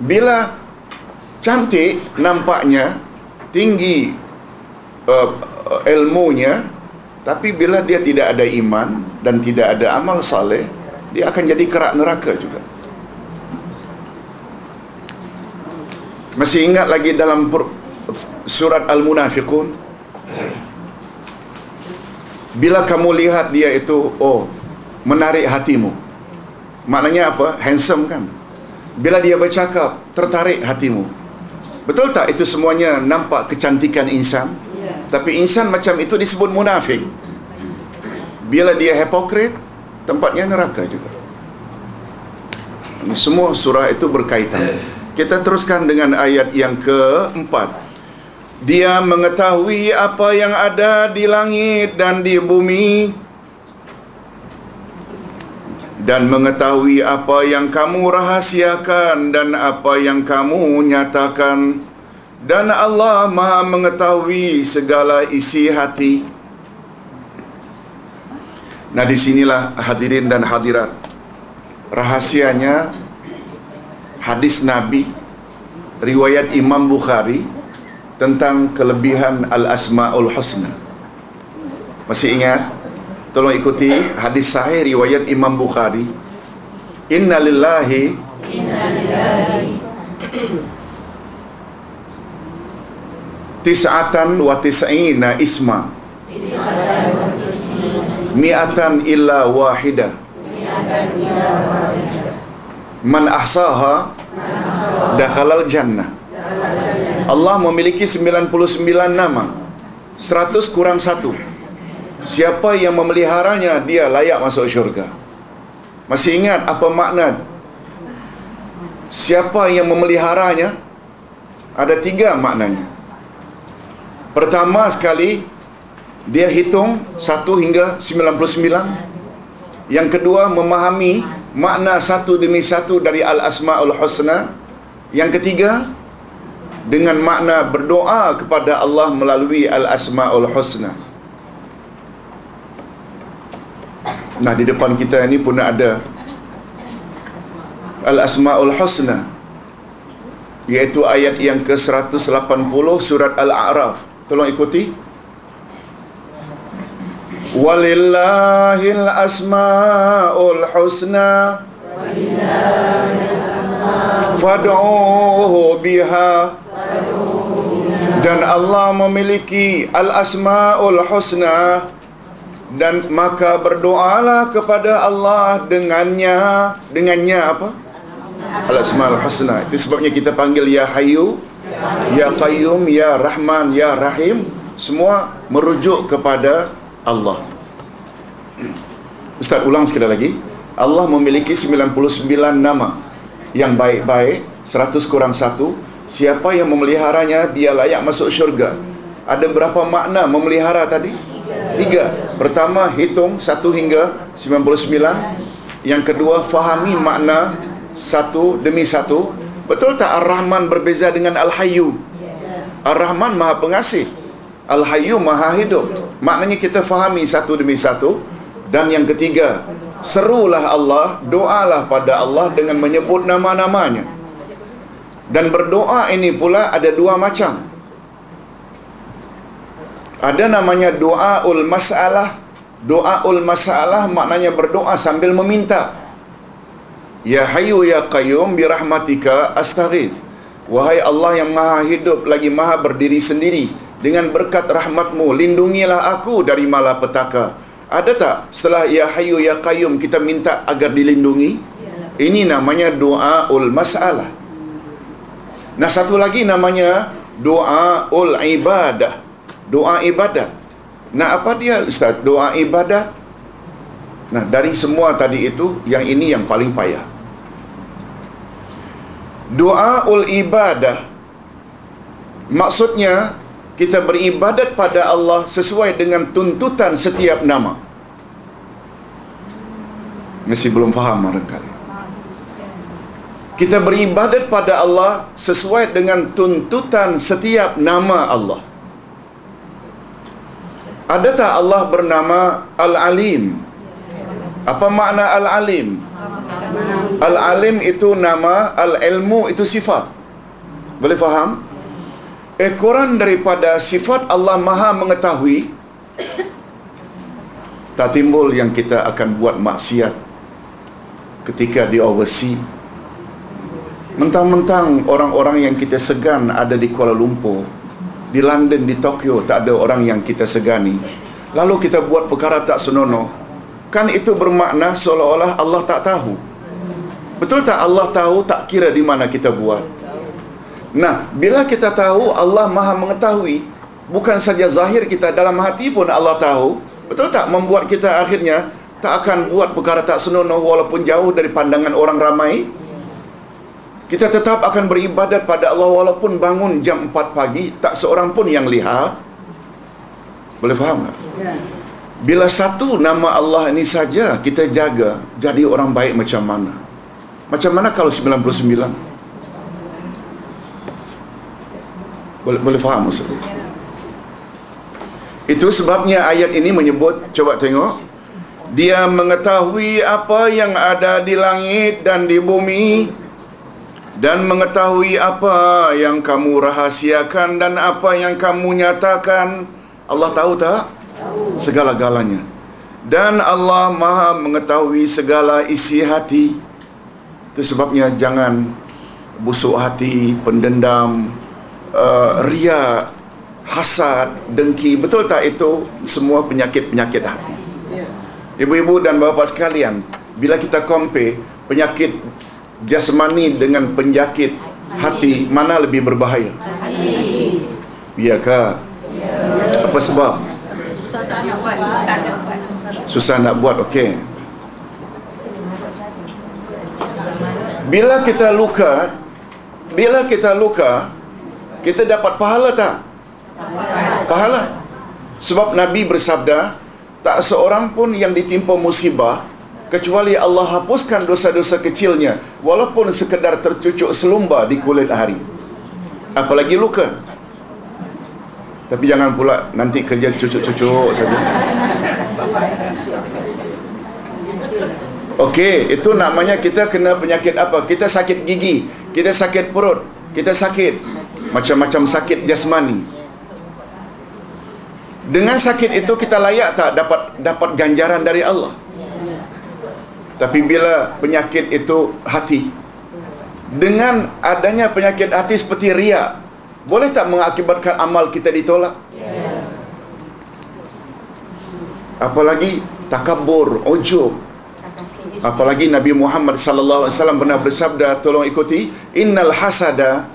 Bila cantik nampaknya, tinggi ilmunya, tapi bila dia tidak ada iman dan tidak ada amal saleh, dia akan jadi kerak neraka juga. Masih ingat lagi dalam surat Al-Munafiqun? Bila kamu lihat dia itu, oh, menarik hatimu. Maknanya apa? Handsome kan? Bila dia bercakap, tertarik hatimu. Betul tak? Itu semuanya nampak kecantikan insan. Tapi insan macam itu disebut munafik. Bila dia hipokrit, tempatnya neraka juga. Semua surah itu berkaitan. Kita teruskan dengan ayat yang keempat. Dia mengetahui apa yang ada di langit dan di bumi, dan mengetahui apa yang kamu rahasiakan dan apa yang kamu nyatakan. Dan Allah Maha mengetahui segala isi hati. Nah, disinilah hadirin dan hadirat, rahasianya hadis Nabi, riwayat Imam Bukhari tentang kelebihan Al-Asma'ul Husna. Masih ingat? Tolong ikuti hadis sahih riwayat Imam Bukhari. Inna lillahi tis'atan wa tis'ina isma mi'atan illa wahidah man ahsaha dakhalal jannah. Allah memiliki 99 nama, 100 kurang 1. Siapa yang memeliharanya, dia layak masuk syurga. Masih ingat apa makna siapa yang memeliharanya? Ada 3 maknanya. Pertama sekali, dia hitung 1 hingga 99. Yang kedua, memahami makna satu demi satu dari Al-Asma'ul Husna. Yang ketiga, dengan makna berdoa kepada Allah melalui Al-Asma'ul Husna. Nah, di depan kita ini pun ada Al-Asma'ul Husna, iaitu ayat yang ke-180 surat Al-A'raf. Tolong ikuti. Walillahil asma'ul husna fad'uhu biha. Dan Allah memiliki Al-Asma'ul Husna, dan maka berdoalah kepada Allah dengannya. Dengannya apa? Al-Asmaul Husna. Itu sebabnya kita panggil Ya Hayyu, Ya Qayyum, Ya Rahman, Ya Rahim. Semua merujuk kepada Allah. Ustaz ulang sekali lagi. Allah memiliki 99 nama yang baik-baik, 100 kurang 1. Siapa yang memeliharanya, dia layak masuk syurga. Ada berapa makna memelihara tadi? 3. Pertama, hitung 1 hingga 99. Yang kedua, fahami makna 1 demi 1. Betul tak Ar-Rahman berbeza dengan Al-Hayyu? Ar-Rahman Maha Pengasih, Al-Hayyu Maha Hidup. Maknanya kita fahami 1 demi 1. Dan yang ketiga, serulah Allah, doalah pada Allah dengan menyebut nama-namanya. Dan berdoa ini pula ada 2 macam. Ada namanya doaul masalah. Doaul masalah maknanya berdoa sambil meminta. Ya Hayyu Ya Qayyum birahmatika astaghith. Wahai Allah yang Maha Hidup lagi Maha berdiri sendiri, dengan berkat rahmatmu lindungilah aku dari malapetaka. Ada tak setelah Ya Hayyu Ya Qayyum kita minta agar dilindungi? Ini namanya doaul masalah. Nah, satu lagi namanya doaul ibadah. Doa ibadat. Nah, apa dia Ustaz doa ibadat? Nah, dari semua tadi itu, yang ini yang paling payah. Doaul ibadah maksudnya kita beribadat pada Allah sesuai dengan tuntutan setiap nama. Masih belum faham barangkali. Kita beribadat pada Allah sesuai dengan tuntutan setiap nama Allah. Ada tak Allah bernama Al-Alim? Apa makna Al-Alim? Al-Alim itu nama, Al-Ilmu itu sifat. Boleh faham? Ekoran daripada sifat Allah Maha Mengetahui, tak timbul yang kita akan buat maksiat ketika di overseas. Mentang-mentang orang-orang yang kita segan ada di Kuala Lumpur, di London, di Tokyo, tak ada orang yang kita segani, lalu kita buat perkara tak senonoh. Kan itu bermakna seolah-olah Allah tak tahu. Betul tak Allah tahu, tak kira di mana kita buat. Nah, bila kita tahu Allah Maha Mengetahui, bukan saja zahir kita, dalam hati pun Allah tahu. Betul tak membuat kita akhirnya tak akan buat perkara tak senonoh walaupun jauh dari pandangan orang ramai? Kita tetap akan beribadat pada Allah walaupun bangun jam 4 pagi, tak seorang pun yang lihat. Boleh faham tak? Bila satu nama Allah ini saja kita jaga, jadi orang baik macam mana? Macam mana kalau 99? Boleh faham maksud? Itu sebabnya ayat ini menyebut, coba tengok, Dia mengetahui apa yang ada di langit dan di bumi, dan mengetahui apa yang kamu rahasiakan dan apa yang kamu nyatakan. Allah tahu tak? Segala-galanya. Dan Allah Maha mengetahui segala isi hati. Itu sebabnya jangan busuk hati, pendendam, ria, hasad, dengki. Betul tak itu semua penyakit-penyakit hati? Ibu-ibu dan bapa sekalian, bila kita compare penyakit jasmani dengan penyakit hati, mana lebih berbahaya? Iyakah? Apa sebab? Susah nak buat. Okey. Bila kita luka, kita dapat pahala tak? Pahala. Sebab Nabi bersabda, tak seorang pun yang ditimpa musibah kecuali Allah hapuskan dosa-dosa kecilnya walaupun sekedar tercucuk selumba di kulit hari. Apalagi luka. Tapi jangan pula nanti kerja cucuk-cucuk saja. Okey, itu namanya kita kena penyakit apa? Kita sakit gigi, kita sakit perut, kita sakit macam-macam sakit jasmani. Dengan sakit itu kita layak tak dapat ganjaran dari Allah? Tapi bila penyakit itu hati, dengan adanya penyakit hati seperti riak, boleh tak mengakibatkan amal kita ditolak? Apalagi takabur, ujub. Apalagi Nabi Muhammad sallallahu alaihi wasallam pernah bersabda, tolong ikuti, innal hasada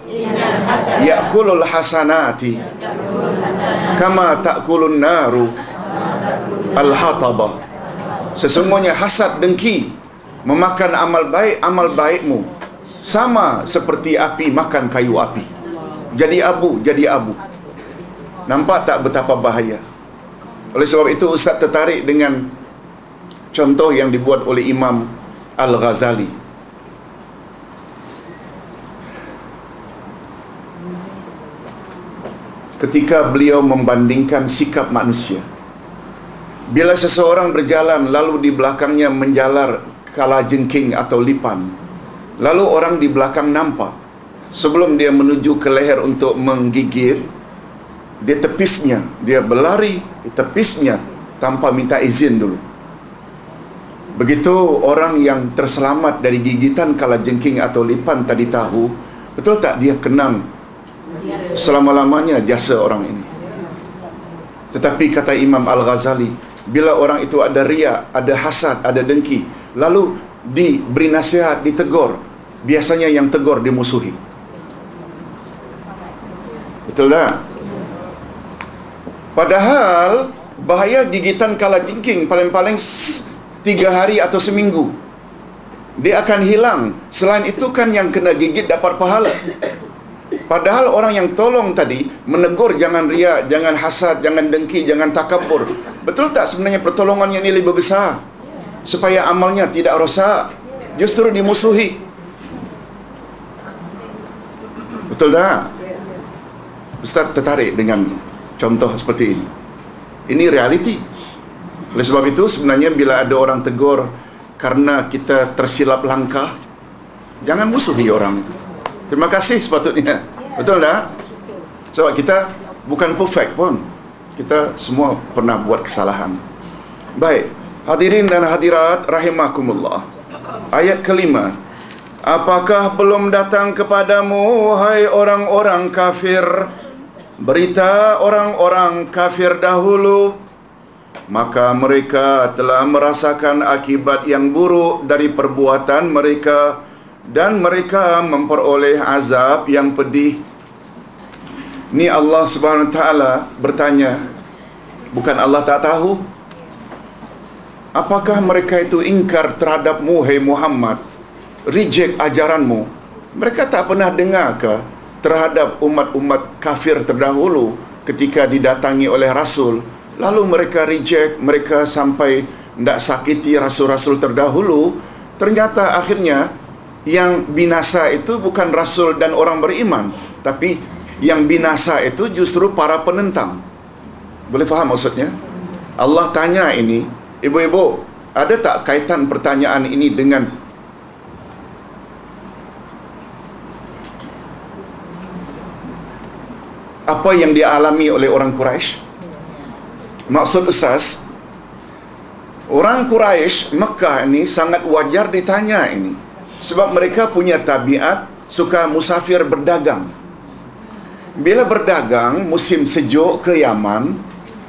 ya'kulul hasanati kama ta'kulun naru al-hatabah. Sesungguhnya hasad, dengki memakan amal baikmu sama seperti api makan kayu api. Jadi abu. Nampak tak betapa bahaya? Oleh sebab itu Ustaz tertarik dengan contoh yang dibuat oleh Imam Al-Ghazali. Ketika beliau membandingkan sikap manusia. Bila seseorang berjalan lalu di belakangnya menjalar kalajengking atau lipan, lalu orang di belakang nampak, sebelum dia menuju ke leher untuk menggigit, dia tepisnya, dia berlari di tepisnya tanpa minta izin dulu. Begitu orang yang terselamat dari gigitan kalajengking atau lipan tadi tahu, betul tak dia kenang selama-lamanya jasa orang ini. Tetapi kata Imam Al-Ghazali, bila orang itu ada riak, ada hasad, ada dengki, lalu diberi nasihat, ditegur, biasanya yang tegur dimusuhi. Betul tak? Padahal bahaya gigitan kalajengking paling-paling 3 hari atau seminggu dia akan hilang. Selain itu kan yang kena gigit dapat pahala. Padahal orang yang tolong tadi menegur jangan riak, jangan hasad, jangan dengki, jangan takabur. Betul tak sebenarnya pertolongannya ini lebih besar? Supaya amalnya tidak rosak, justru dimusuhi. Betul tak? Ustaz tertarik dengan contoh seperti ini. Ini realiti. Oleh sebab itu sebenarnya bila ada orang tegur karena kita tersilap langkah, jangan musuhi orang itu. Terima kasih sepatutnya. Betul tak? Sebab kita bukan perfect pun. Kita semua pernah buat kesalahan. Baik, hadirin dan hadirat rahimakumullah. Ayat kelima. Apakah belum datang kepadamu, hai orang-orang kafir, berita orang-orang kafir dahulu? Maka mereka telah merasakan akibat yang buruk dari perbuatan mereka, dan mereka memperoleh azab yang pedih. Ni Allah Subhanahu Wa Taala bertanya, bukan Allah tak tahu? Apakah mereka itu ingkar terhadapmu, hai Muhammad, reject ajaranmu? Mereka tak pernah dengar ke terhadap umat-umat kafir terdahulu ketika didatangi oleh Rasul, lalu mereka reject, mereka sampai tidak sakiti Rasul-Rasul terdahulu? Ternyata akhirnya yang binasa itu bukan Rasul dan orang beriman, tapi yang binasa itu justru para penentang. Boleh faham maksudnya? Allah tanya ini, ibu-ibu, ada tak kaitan pertanyaan ini dengan apa yang dialami oleh orang Quraisy? Maksud Ustaz, orang Quraisy Mekah ini sangat wajar ditanya ini, sebab mereka punya tabiat suka musafir berdagang. Bila berdagang musim sejuk ke Yaman,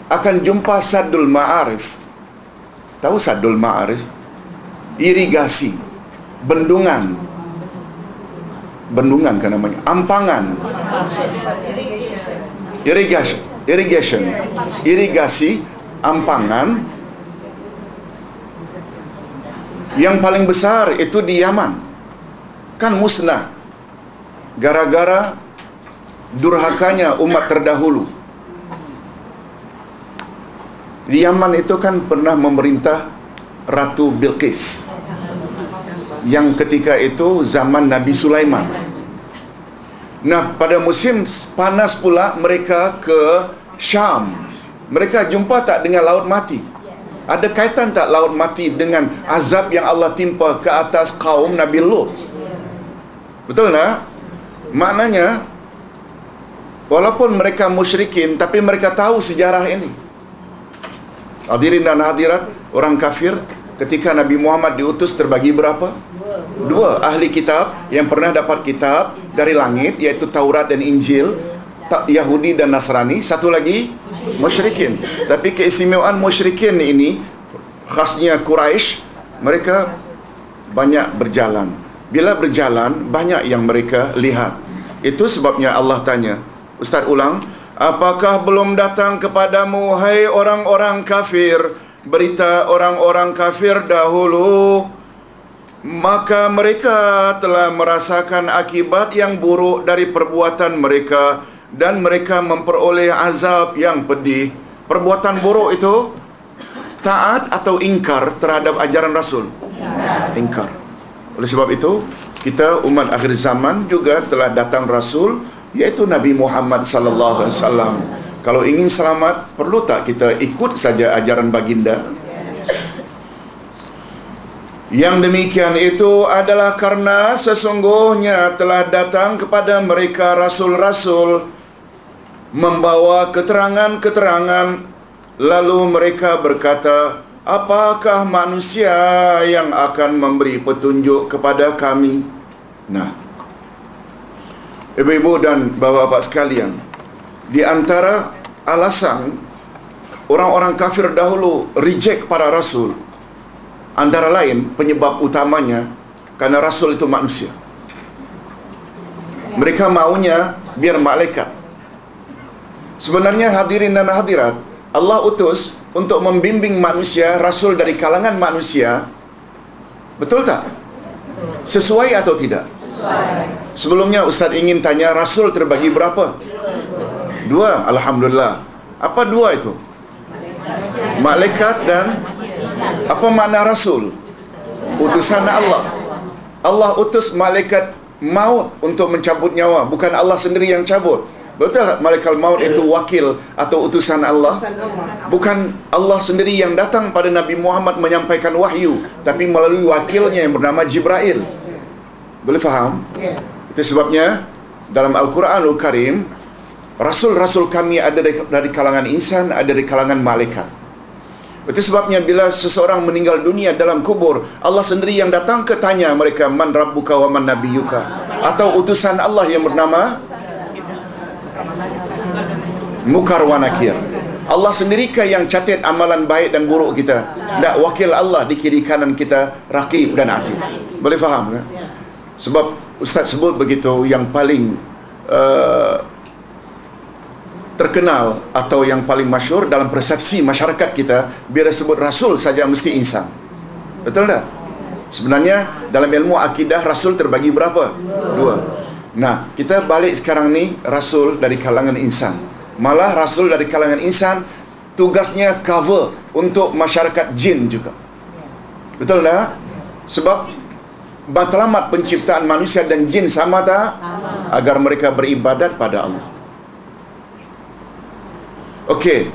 akan jumpa Sadul Ma'arif. Tahu Sadul Ma'arif? Irigasi, bendungan. Bendungan kan namanya? Ampangan. Irigasi, ampangan. Yang paling besar itu di Yaman. Kan musnah gara-gara durhakanya umat terdahulu. Di Yaman itu kan pernah memerintah Ratu Bilqis, yang ketika itu zaman Nabi Sulaiman. Nah, pada musim panas pula mereka ke Syam. Mereka jumpa tak dengan Laut Mati? Ada kaitan tak Laut Mati dengan azab yang Allah timpa ke atas kaum Nabi Lut? Betul tak? Maknanya walaupun mereka musyrikin, tapi mereka tahu sejarah ini. Hadirin dan hadirat, orang kafir ketika Nabi Muhammad diutus terbagi berapa? 2 ahli kitab yang pernah dapat kitab dari langit, iaitu Taurat dan Injil, Yahudi dan Nasrani. Satu lagi musyrikin. Tapi keistimewaan musyrikin ini khasnya Quraisy, mereka banyak berjalan. Bila berjalan, banyak yang mereka lihat. Itu sebabnya Allah tanya, Ustaz ulang, apakah belum datang kepadamu, hai orang-orang kafir, berita orang-orang kafir dahulu? Maka mereka telah merasakan akibat yang buruk dari perbuatan mereka, dan mereka memperoleh azab yang pedih. Perbuatan buruk itu taat atau ingkar terhadap ajaran Rasul? Ingkar. Oleh sebab itu, kita umat akhir zaman juga telah datang Rasul, iaitu Nabi Muhammad sallallahu alaihi wasallam. Kalau ingin selamat, perlu tak kita ikut saja ajaran baginda? Yang demikian itu adalah karena sesungguhnya telah datang kepada mereka rasul-rasul membawa keterangan-keterangan, lalu mereka berkata, apakah manusia yang akan memberi petunjuk kepada kami? Nah, ibu-ibu dan bapa-bapa sekalian, di antara alasan orang-orang kafir dahulu reject para rasul, antara lain penyebab utamanya karena rasul itu manusia. Mereka maunya biar malaikat. Sebenarnya hadirin dan hadirat, Allah utus untuk membimbing manusia, rasul dari kalangan manusia. Betul tak? Sesuai atau tidak? Sesuai. Sebelumnya Ustaz ingin tanya, rasul terbagi berapa? 2. Alhamdulillah. Apa 2 itu? Malaikat dan apa makna rasul? Utusan Allah. Allah utus malaikat maut untuk mencabut nyawa, bukan Allah sendiri yang cabut. Betul tak malaikat maut itu wakil atau utusan Allah? Bukan Allah sendiri yang datang pada Nabi Muhammad menyampaikan wahyu, tapi melalui wakilnya yang bernama Jibril. Boleh faham? Itu sebabnya dalam Al-Quranul Karim, rasul-rasul kami ada dari kalangan insan, ada dari kalangan malaikat. Itu sebabnya bila seseorang meninggal dunia dalam kubur, Allah sendiri yang datang ke tanya mereka, man rabbuka wa man nabiyuka, atau utusan Allah yang bernama Mukar wa Nakir. Allah sendiri yang catat amalan baik dan buruk kita? Tak, wakil Allah di kiri kanan kita, Raqib dan Atid. Boleh faham kan? Sebab Ustaz sebut begitu, yang paling terkenal atau yang paling masyhur dalam persepsi masyarakat kita, bila sebut rasul saja mesti insan. Betul tak? Sebenarnya dalam ilmu akidah rasul terbagi berapa? 2. Nah, kita balik sekarang ni, rasul dari kalangan insan. Malah rasul dari kalangan insan tugasnya cover untuk masyarakat jin juga. Betul tak? Sebab matlamat penciptaan manusia dan jin sama tak? Agar mereka beribadat pada Allah. Okey.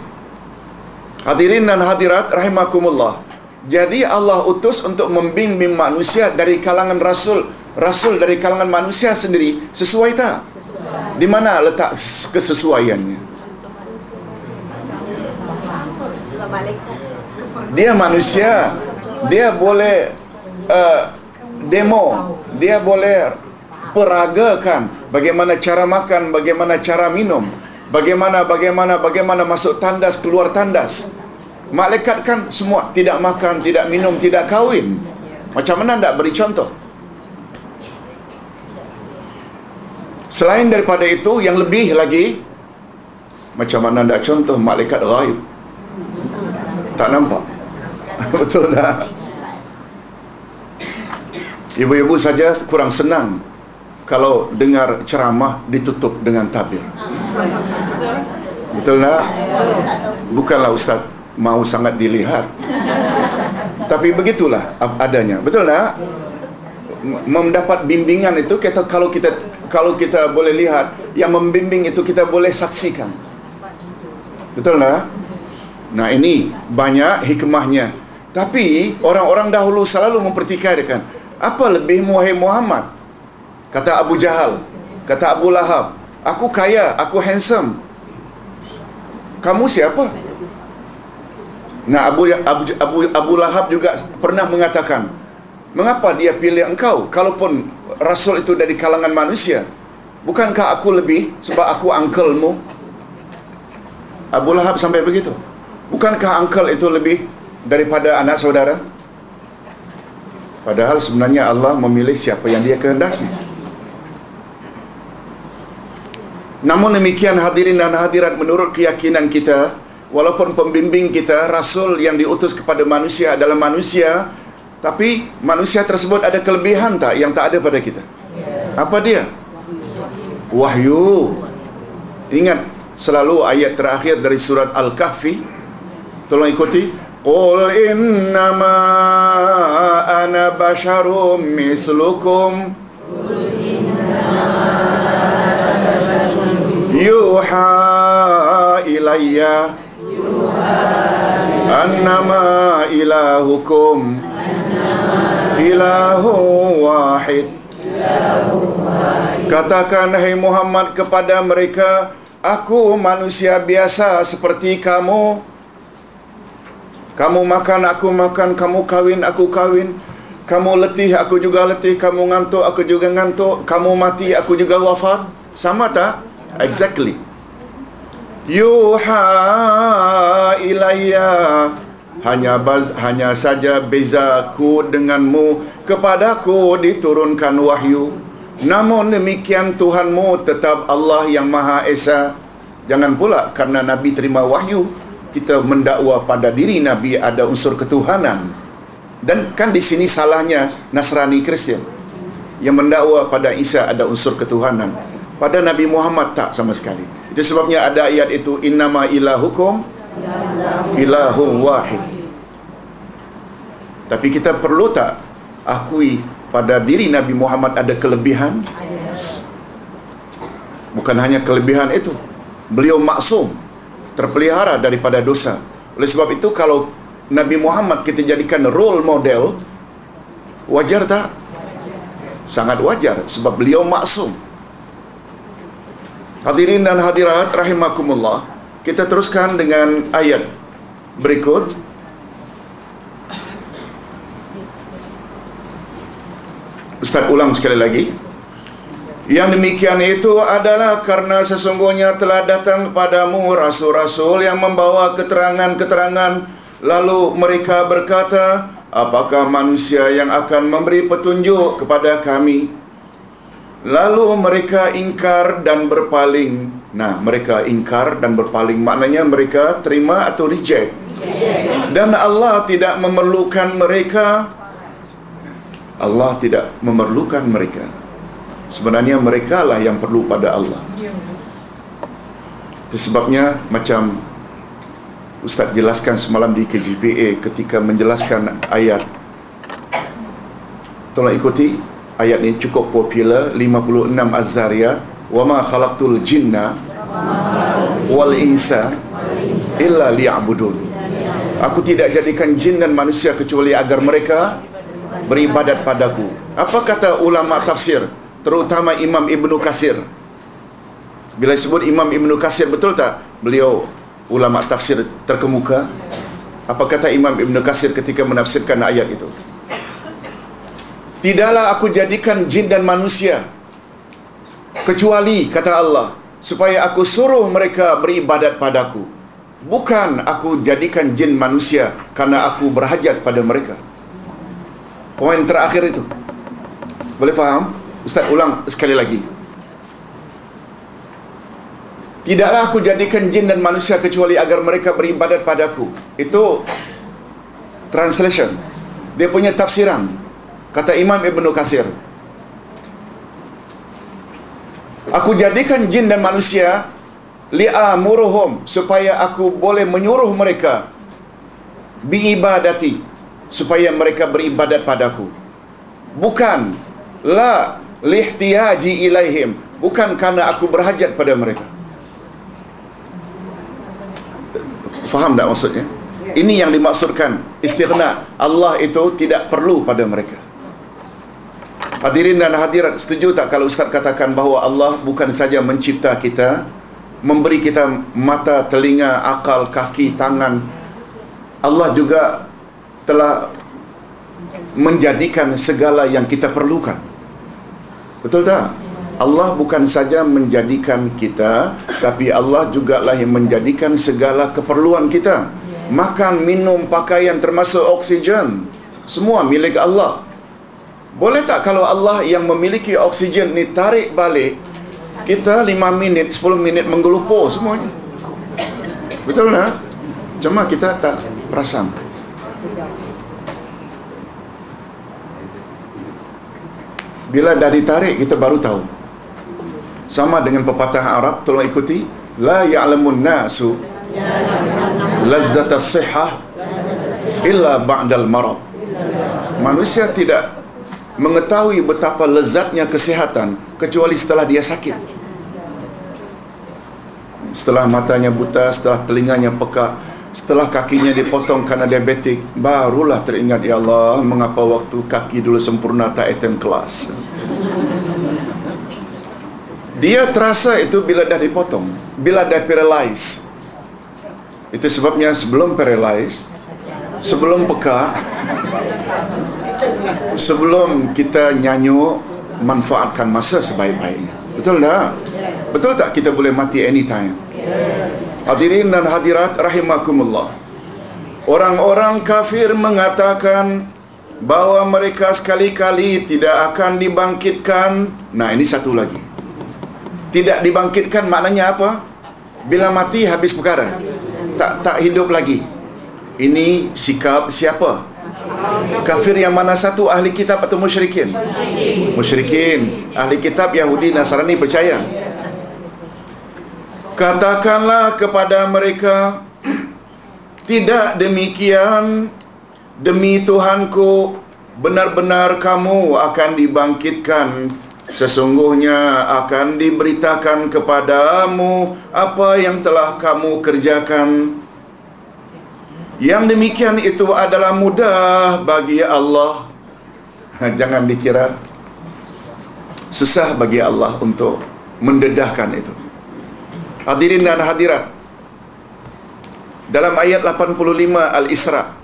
Hadirin dan hadirat rahimakumullah. Jadi Allah utus untuk membimbing manusia dari kalangan rasul. Rasul dari kalangan manusia sendiri sesuai tak? Sesuai. Di mana letak kesesuaiannya? Dia manusia, dia boleh demo, dia boleh peragakan bagaimana cara makan, bagaimana cara minum, bagaimana masuk tandas, keluar tandas. Malaikat kan semua tidak makan, tidak minum, tidak kahwin. Macam mana nak beri contoh? Selain daripada itu, yang lebih lagi, macam mana nak contoh malaikat ghaib? Tak nampak. Betul tak? Ibu-ibu saja kurang senang kalau dengar ceramah ditutup dengan tabir. Betul tak? Bukanlah Ustaz mau sangat dilihat, tapi begitulah adanya. Betul tak? Mendapat bimbingan itu, kalau kita boleh lihat, yang membimbing itu kita boleh saksikan. Betul tak? Nah, ini banyak hikmahnya. Tapi orang-orang dahulu selalu mempertikaikan, apa lebih wahai Muhammad? Kata Abu Jahal, kata Abu Lahab, aku kaya, aku handsome, kamu siapa? Nah, Abu Lahab juga pernah mengatakan, mengapa dia pilih engkau kalaupun rasul itu dari kalangan manusia? Bukankah aku lebih sebab aku uncle-mu? Abu Lahab sampai begitu. Bukankah uncle itu lebih daripada anak saudara? Padahal sebenarnya Allah memilih siapa yang Dia kehendaki. Namun demikian hadirin dan hadirat, menurut keyakinan kita, walaupun pembimbing kita, Rasul yang diutus kepada manusia adalah manusia, tapi manusia tersebut ada kelebihan tak yang tak ada pada kita? Apa dia? Wahyu. Ingat selalu ayat terakhir dari surat Al-Kahfi. Tolong ikuti. Qul innama ana basyarum mislukum yuha ilayya annama ilahukum ilahu wahid. Katakan, hai Muhammad, kepada mereka, aku manusia biasa seperti kamu. Kamu makan, aku makan. Kamu kawin, aku kawin. Kamu letih, aku juga letih. Kamu ngantuk, aku juga ngantuk. Kamu mati, aku juga wafat. Sama tak? Exactly. Yuha ilayya, hanya saja bezaku denganmu, kepadaku diturunkan wahyu. Namun demikian Tuhanmu tetap Allah yang Maha Esa. Jangan pula karena Nabi terima wahyu kita mendakwa pada diri Nabi ada unsur ketuhanan. Dan kan di sini salahnya Nasrani Kristian yang mendakwa pada Isa ada unsur ketuhanan. Pada Nabi Muhammad tak sama sekali. Itu sebabnya ada ayat itu, innama ilahukum ilahun wahid. Tapi kita perlu tak akui pada diri Nabi Muhammad ada kelebihan? Bukan hanya kelebihan itu, beliau maksum, terpelihara daripada dosa. Oleh sebab itu kalau Nabi Muhammad kita jadikan role model, wajar tak? Sangat wajar, sebab beliau maksum. Hadirin dan hadirat rahimakumullah, kita teruskan dengan ayat berikut. Ustaz ulang sekali lagi. Yang demikian itu adalah karena sesungguhnya telah datang kepadamu rasul-rasul yang membawa keterangan-keterangan, lalu mereka berkata, apakah manusia yang akan memberi petunjuk kepada kami? Lalu mereka ingkar dan berpaling. Nah, mereka ingkar dan berpaling maknanya mereka terima atau reject. Dan Allah tidak memerlukan mereka. Allah tidak memerlukan mereka. Sebenarnya mereka lah yang perlu pada Allah. Itu sebabnya macam Ustaz jelaskan semalam di KJPA ketika menjelaskan ayat. Tolong ikuti. Ayat ini cukup popular, 56 Az-Zariyat. Wa ma khalaqtul jinna wal insa illa liya'budun. Aku tidak jadikan jin dan manusia kecuali agar mereka beribadat padaku. Apa kata ulama tafsir, terutama Imam Ibnu Katsir? Bila disebut Imam Ibnu Katsir, betul tak beliau ulama tafsir terkemuka? Apa kata Imam Ibnu Katsir ketika menafsirkan ayat itu? Tidaklah aku jadikan jin dan manusia kecuali, kata Allah, supaya aku suruh mereka beribadat padaku. Bukan aku jadikan jin manusia karena aku berhajat pada mereka. Poin terakhir itu. Boleh faham? Ustaz ulang sekali lagi. Tidaklah aku jadikan jin dan manusia kecuali agar mereka beribadat padaku. Itu translation. Dia punya tafsiran. Kata Imam Ibnu Katsir, aku jadikan jin dan manusia li'amuruhum, supaya aku boleh menyuruh mereka biibadati, supaya mereka beribadat padaku. Bukan la lihtiyaji ilaihim, bukan karena aku berhajat pada mereka. Faham tak maksudnya? Ini yang dimaksudkan istighna. Allah itu tidak perlu pada mereka. Hadirin dan hadirat, setuju tak kalau Ustaz katakan bahawa Allah bukan saja mencipta kita, memberi kita mata, telinga, akal, kaki, tangan, Allah juga telah menjadikan segala yang kita perlukan. Betul tak? Allah bukan saja menjadikan kita, tapi Allah jugalah yang menjadikan segala keperluan kita. Makan, minum, pakaian, termasuk oksigen, semua milik Allah. Boleh tak kalau Allah yang memiliki oksigen ni tarik balik, kita 5 minit, 10 minit menggelupur semuanya? Betul tak? Cuma kita tak perasan. Bila dah ditarik, kita baru tahu. Sama dengan pepatah Arab, tolong ikuti. La ya'lamun nasu lazzatas sihah illa ba'dal marad. Manusia tidak mengetahui betapa lezatnya kesihatan kecuali setelah dia sakit. Setelah matanya buta, setelah telinganya pekak, setelah kakinya dipotong kerana diabetik, barulah teringat, ya Allah, mengapa waktu kaki dulu sempurna tak attend kelas. Dia terasa itu bila dah dipotong, bila dah paralyze. Itu sebabnya sebelum paralyze, sebelum pekak, sebelum kita nyanyuk, manfaatkan masa sebaik-baiknya. Betul tak? Betul tak kita boleh mati anytime? Hadirin dan hadirat rahimakumullah. Orang-orang kafir mengatakan bahawa mereka sekali-kali tidak akan dibangkitkan. Nah, ini satu lagi. Tidak dibangkitkan maknanya apa? Bila mati habis perkara. Tak hidup lagi. Ini sikap siapa? Kafir yang mana satu? Ahli kitab atau musyrikin? Musyrikin. Ahli kitab Yahudi Nasrani percaya. Katakanlah kepada mereka, tidak demikian, demi Tuhanku, benar-benar kamu akan dibangkitkan. Sesungguhnya akan diberitakan kepadamu apa yang telah kamu kerjakan. Yang demikian itu adalah mudah bagi Allah. Jangan dikira susah bagi Allah untuk mendedahkan itu. Hadirin dan hadirat, dalam ayat 85 Al-Isra,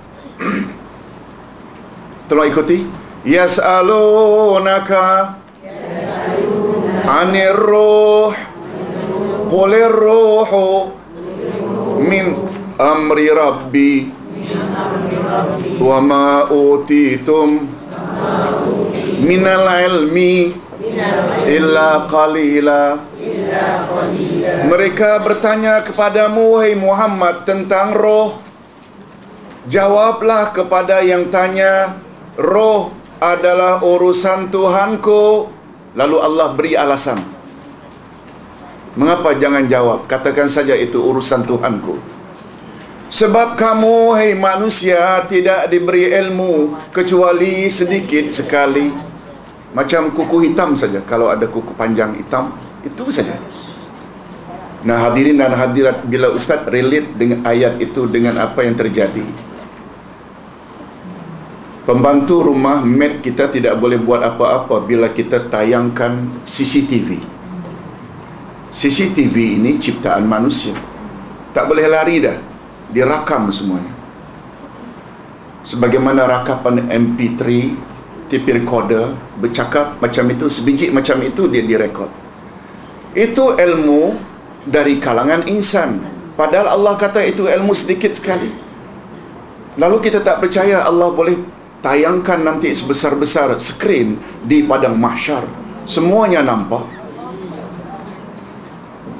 tolong ikuti. Yas'alunaka anir ruh qulir ruhu min amri rabbi wa ma utitum minal ilmi illa qalila. Mereka bertanya kepadamu, wahai Muhammad, tentang roh. Jawablah kepada yang tanya, roh adalah urusan Tuhanku. Lalu Allah beri alasan. Mengapa jangan jawab? Katakan saja itu urusan Tuhanku. Sebab kamu, hai manusia, tidak diberi ilmu kecuali sedikit sekali. Macam kuku hitam saja. Kalau ada kuku panjang hitam, itu saja. Nah, hadirin dan hadirat, bila Ustaz relate dengan ayat itu dengan apa yang terjadi, pembantu rumah, maid kita tidak boleh buat apa-apa bila kita tayangkan CCTV. CCTV ini ciptaan manusia. Tak boleh lari dah. Dirakam semuanya. Sebagaimana rakapan MP3, tape recorder, bercakap macam itu, sebiji macam itu dia direkod. Itu ilmu dari kalangan insan. Padahal Allah kata itu ilmu sedikit sekali. Lalu kita tak percaya Allah boleh tayangkan nanti sebesar-besar skrin di padang mahsyar. Semuanya nampak.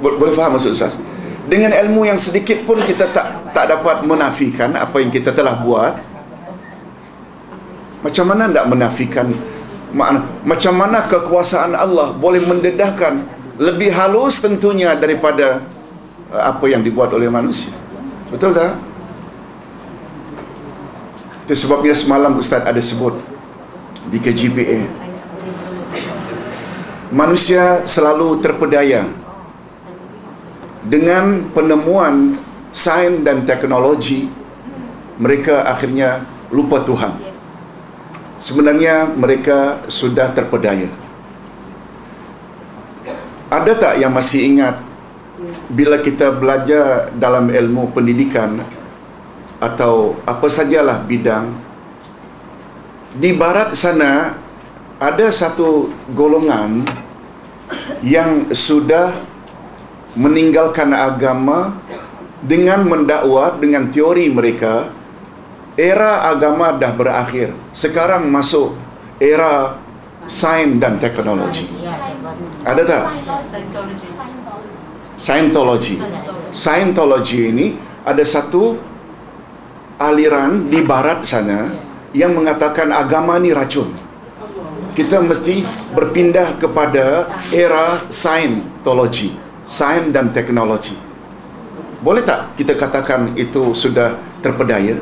Boleh faham maksud Ustaz? Dengan ilmu yang sedikit pun kita tak dapat menafikan apa yang kita telah buat. Macam mana tak menafikan? Macam mana kekuasaan Allah boleh mendedahkan lebih halus tentunya daripada apa yang dibuat oleh manusia. Betul tak? Itu sebabnya semalam Ustaz ada sebut di KJPA, manusia selalu terpedaya dengan penemuan sains dan teknologi. Mereka akhirnya lupa Tuhan. Sebenarnya mereka sudah terpedaya. Ada tak yang masih ingat bila kita belajar dalam ilmu pendidikan atau apa sajalah bidang, di barat sana ada satu golongan yang sudah meninggalkan agama dengan mendakwa dengan teori mereka. Era agama dah berakhir. Sekarang masuk era sains dan teknologi. Ada tak? Scientology. Scientology ini ada satu aliran di barat sana yang mengatakan agama ni racun. Kita mesti berpindah kepada era Scientology, sains dan teknologi. Boleh tak kita katakan itu sudah terpedaya?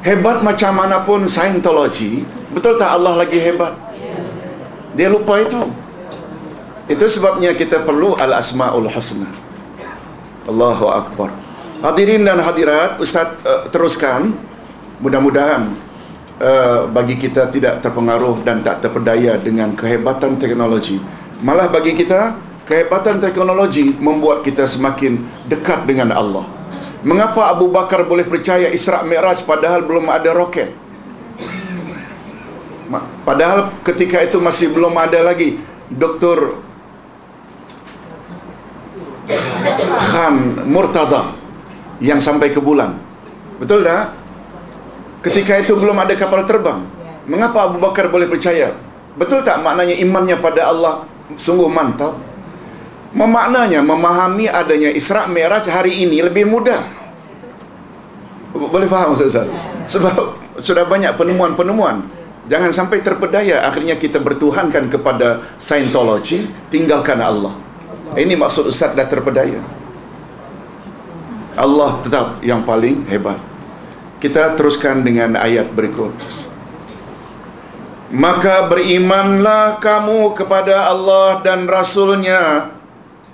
Hebat macam manapun Scientology, betul tak Allah lagi hebat? Dia lupa itu. Itu sebabnya kita perlu Al-Asma'ul Husna. Allahu Akbar. Hadirin dan hadirat, Ustaz teruskan. Mudah-mudahan bagi kita tidak terpengaruh dan tak terpedaya dengan kehebatan teknologi. Malah bagi kita, kehebatan teknologi membuat kita semakin dekat dengan Allah. Mengapa Abu Bakar boleh percaya Isra' Mi'raj padahal belum ada roket? Padahal ketika itu masih belum ada lagi Dr. Khan Murtada yang sampai ke bulan. Betul tak? Ketika itu belum ada kapal terbang. Mengapa Abu Bakar boleh percaya? Betul tak maknanya imannya pada Allah sungguh mantap? Memaknanya memahami adanya Isra' Mi'raj hari ini lebih mudah. Boleh faham Ustaz? Sebab sudah banyak penemuan-penemuan. Jangan sampai terpedaya akhirnya kita bertuhankan kepada Scientology, tinggalkan Allah. Ini maksud Ustaz dah terpedaya. Allah tetap yang paling hebat. Kita teruskan dengan ayat berikut. Maka berimanlah kamu kepada Allah dan Rasul-Nya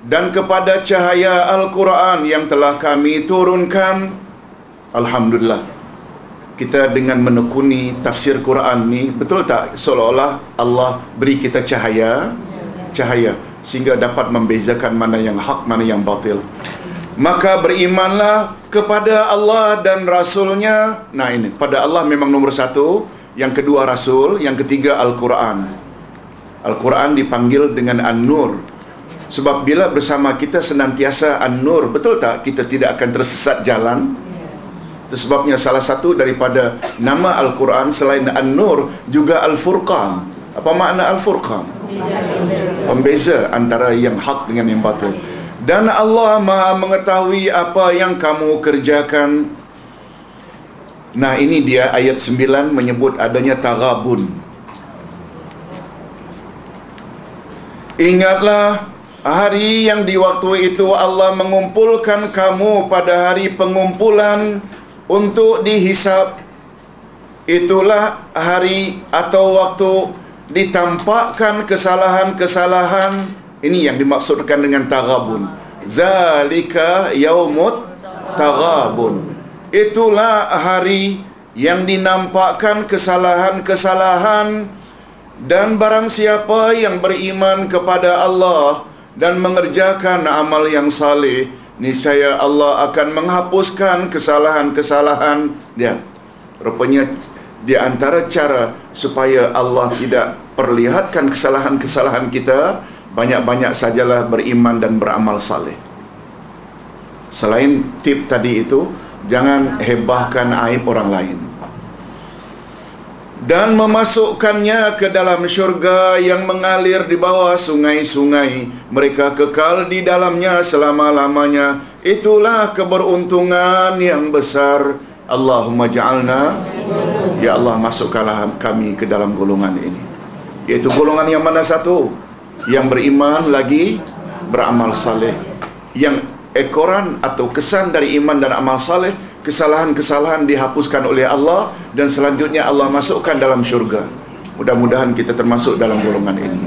dan kepada cahaya Al-Quran yang telah kami turunkan. Alhamdulillah. Kita dengan menekuni tafsir Quran ni, betul tak seolah-olah Allah beri kita cahaya sehingga dapat membezakan mana yang hak, mana yang batil. Maka berimanlah kepada Allah dan Rasul-Nya. Nah ini, pada Allah memang nombor satu, yang kedua Rasul, yang ketiga Al-Quran. Al-Quran dipanggil dengan An-Nur. Sebab bila bersama kita senantiasa An-Nur, betul tak kita tidak akan tersesat jalan? Itu sebabnya salah satu daripada nama Al-Quran selain An-Nur juga Al-Furqan. Apa makna Al-Furqan? Pembeza antara yang hak dengan yang batil. Dan Allah Maha mengetahui apa yang kamu kerjakan. Nah ini dia ayat 9 menyebut adanya taghabun. Ingatlah hari yang di waktu itu Allah mengumpulkan kamu pada hari pengumpulan untuk dihisab. Itulah hari atau waktu ditampakkan kesalahan-kesalahan. Ini yang dimaksudkan dengan taghabun. Zalika yaumut taghabun. Itulah hari yang dinampakkan kesalahan-kesalahan. Dan barang siapa yang beriman kepada Allah dan mengerjakan amal yang saleh, niscaya Allah akan menghapuskan kesalahan-kesalahan dia. Rupanya di antara cara supaya Allah tidak perlihatkan kesalahan-kesalahan kita, banyak-banyak sajalah beriman dan beramal saleh. Selain tip tadi itu, jangan hebahkan aib orang lain. Dan memasukkannya ke dalam syurga yang mengalir di bawah sungai-sungai. Mereka kekal di dalamnya selama-lamanya. Itulah keberuntungan yang besar. Allahumma ja'alna. Ya Allah, masukkanlah kami ke dalam golongan ini. Iaitu golongan yang mana satu? Yang beriman lagi beramal saleh. Yang ekoran atau kesan dari iman dan amal saleh, kesalahan-kesalahan dihapuskan oleh Allah dan selanjutnya Allah masukkan dalam syurga. Mudah-mudahan kita termasuk dalam golongan ini.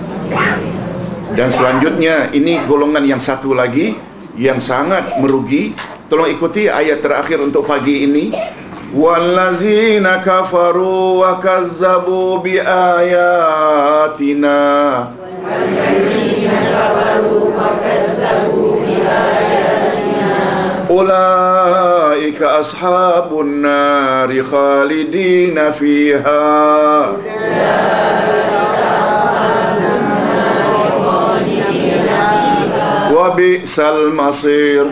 Dan selanjutnya ini golongan yang satu lagi yang sangat merugi. Tolong ikuti ayat terakhir untuk pagi ini. Wallazina kafaru wa kazzabu bi ayatina. Wallazina kafaru wa kazzabu bi ayatina. Ulaika ashabun nari khalidina fiha. Wa bi'sal masir.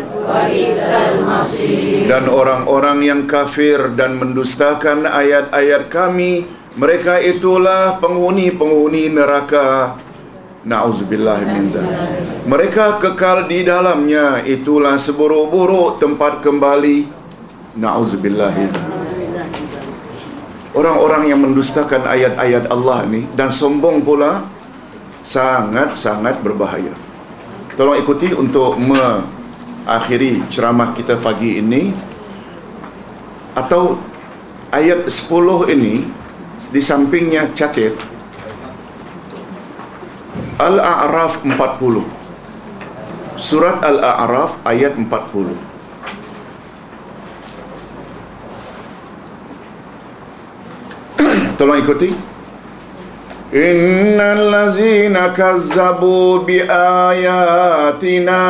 Dan orang-orang yang kafir dan mendustakan ayat-ayat kami, Mereka itulah penghuni-penghuni neraka. Na'udzubillah min dzalik. Mereka kekal di dalamnya, itulah seburuk-buruk tempat kembali. Na'udzubillah. Orang-orang yang mendustakan ayat-ayat Allah ni dan sombong pula sangat-sangat berbahaya. Tolong ikuti untuk mengakhiri ceramah kita pagi ini. Atau ayat 10 ini di sampingnya catat Al-A'raf 40. Surat Al-A'raf ayat 40. Tolong ikuti. Innal ladzina kazzabu bi ayatina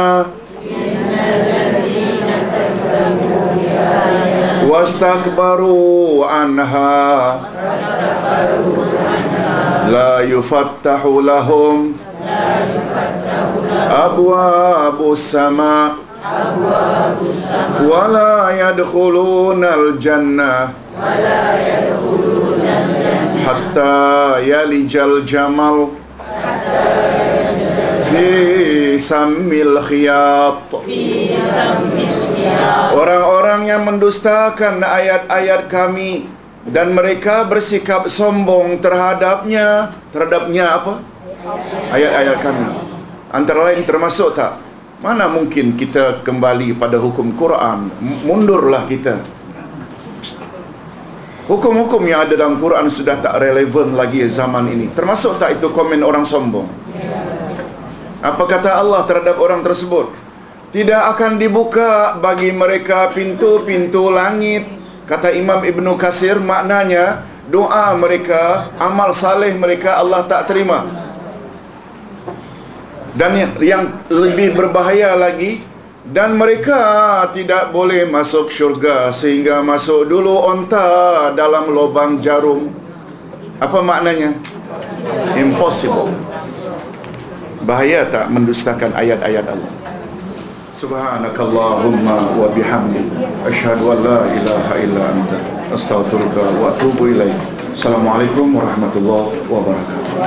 wastakbaru anha la yufattahu lahum abwabus sama wa la yadkhulunal jannah hatta yalijal jamal fi sammil khiyat. Orang-orang yang mendustakan ayat-ayat kami dan mereka bersikap sombong terhadapnya apa? Ayat-ayat kami. Antara lain termasuk tak? Mana mungkin kita kembali pada hukum Quran? Mundurlah kita. Hukum-hukum yang ada dalam Quran sudah tak relevan lagi zaman ini. Termasuk tak itu komen orang sombong? Apa kata Allah terhadap orang tersebut? Tidak akan dibuka bagi mereka pintu-pintu langit. Kata Imam Ibnu Katsir, maknanya doa mereka, amal saleh mereka Allah tak terima. Dan yang lebih berbahaya lagi, dan mereka tidak boleh masuk syurga sehingga masuk dulu onta dalam lubang jarum. Apa maknanya? Impossible. Bahaya tak mendustakan ayat-ayat Allah? Subhanakallahumma wa bihamdik asyhadu an la ilaha illa anta astaghfiruka wa atubu ilaik. Assalamualaikum warahmatullahi wabarakatuh.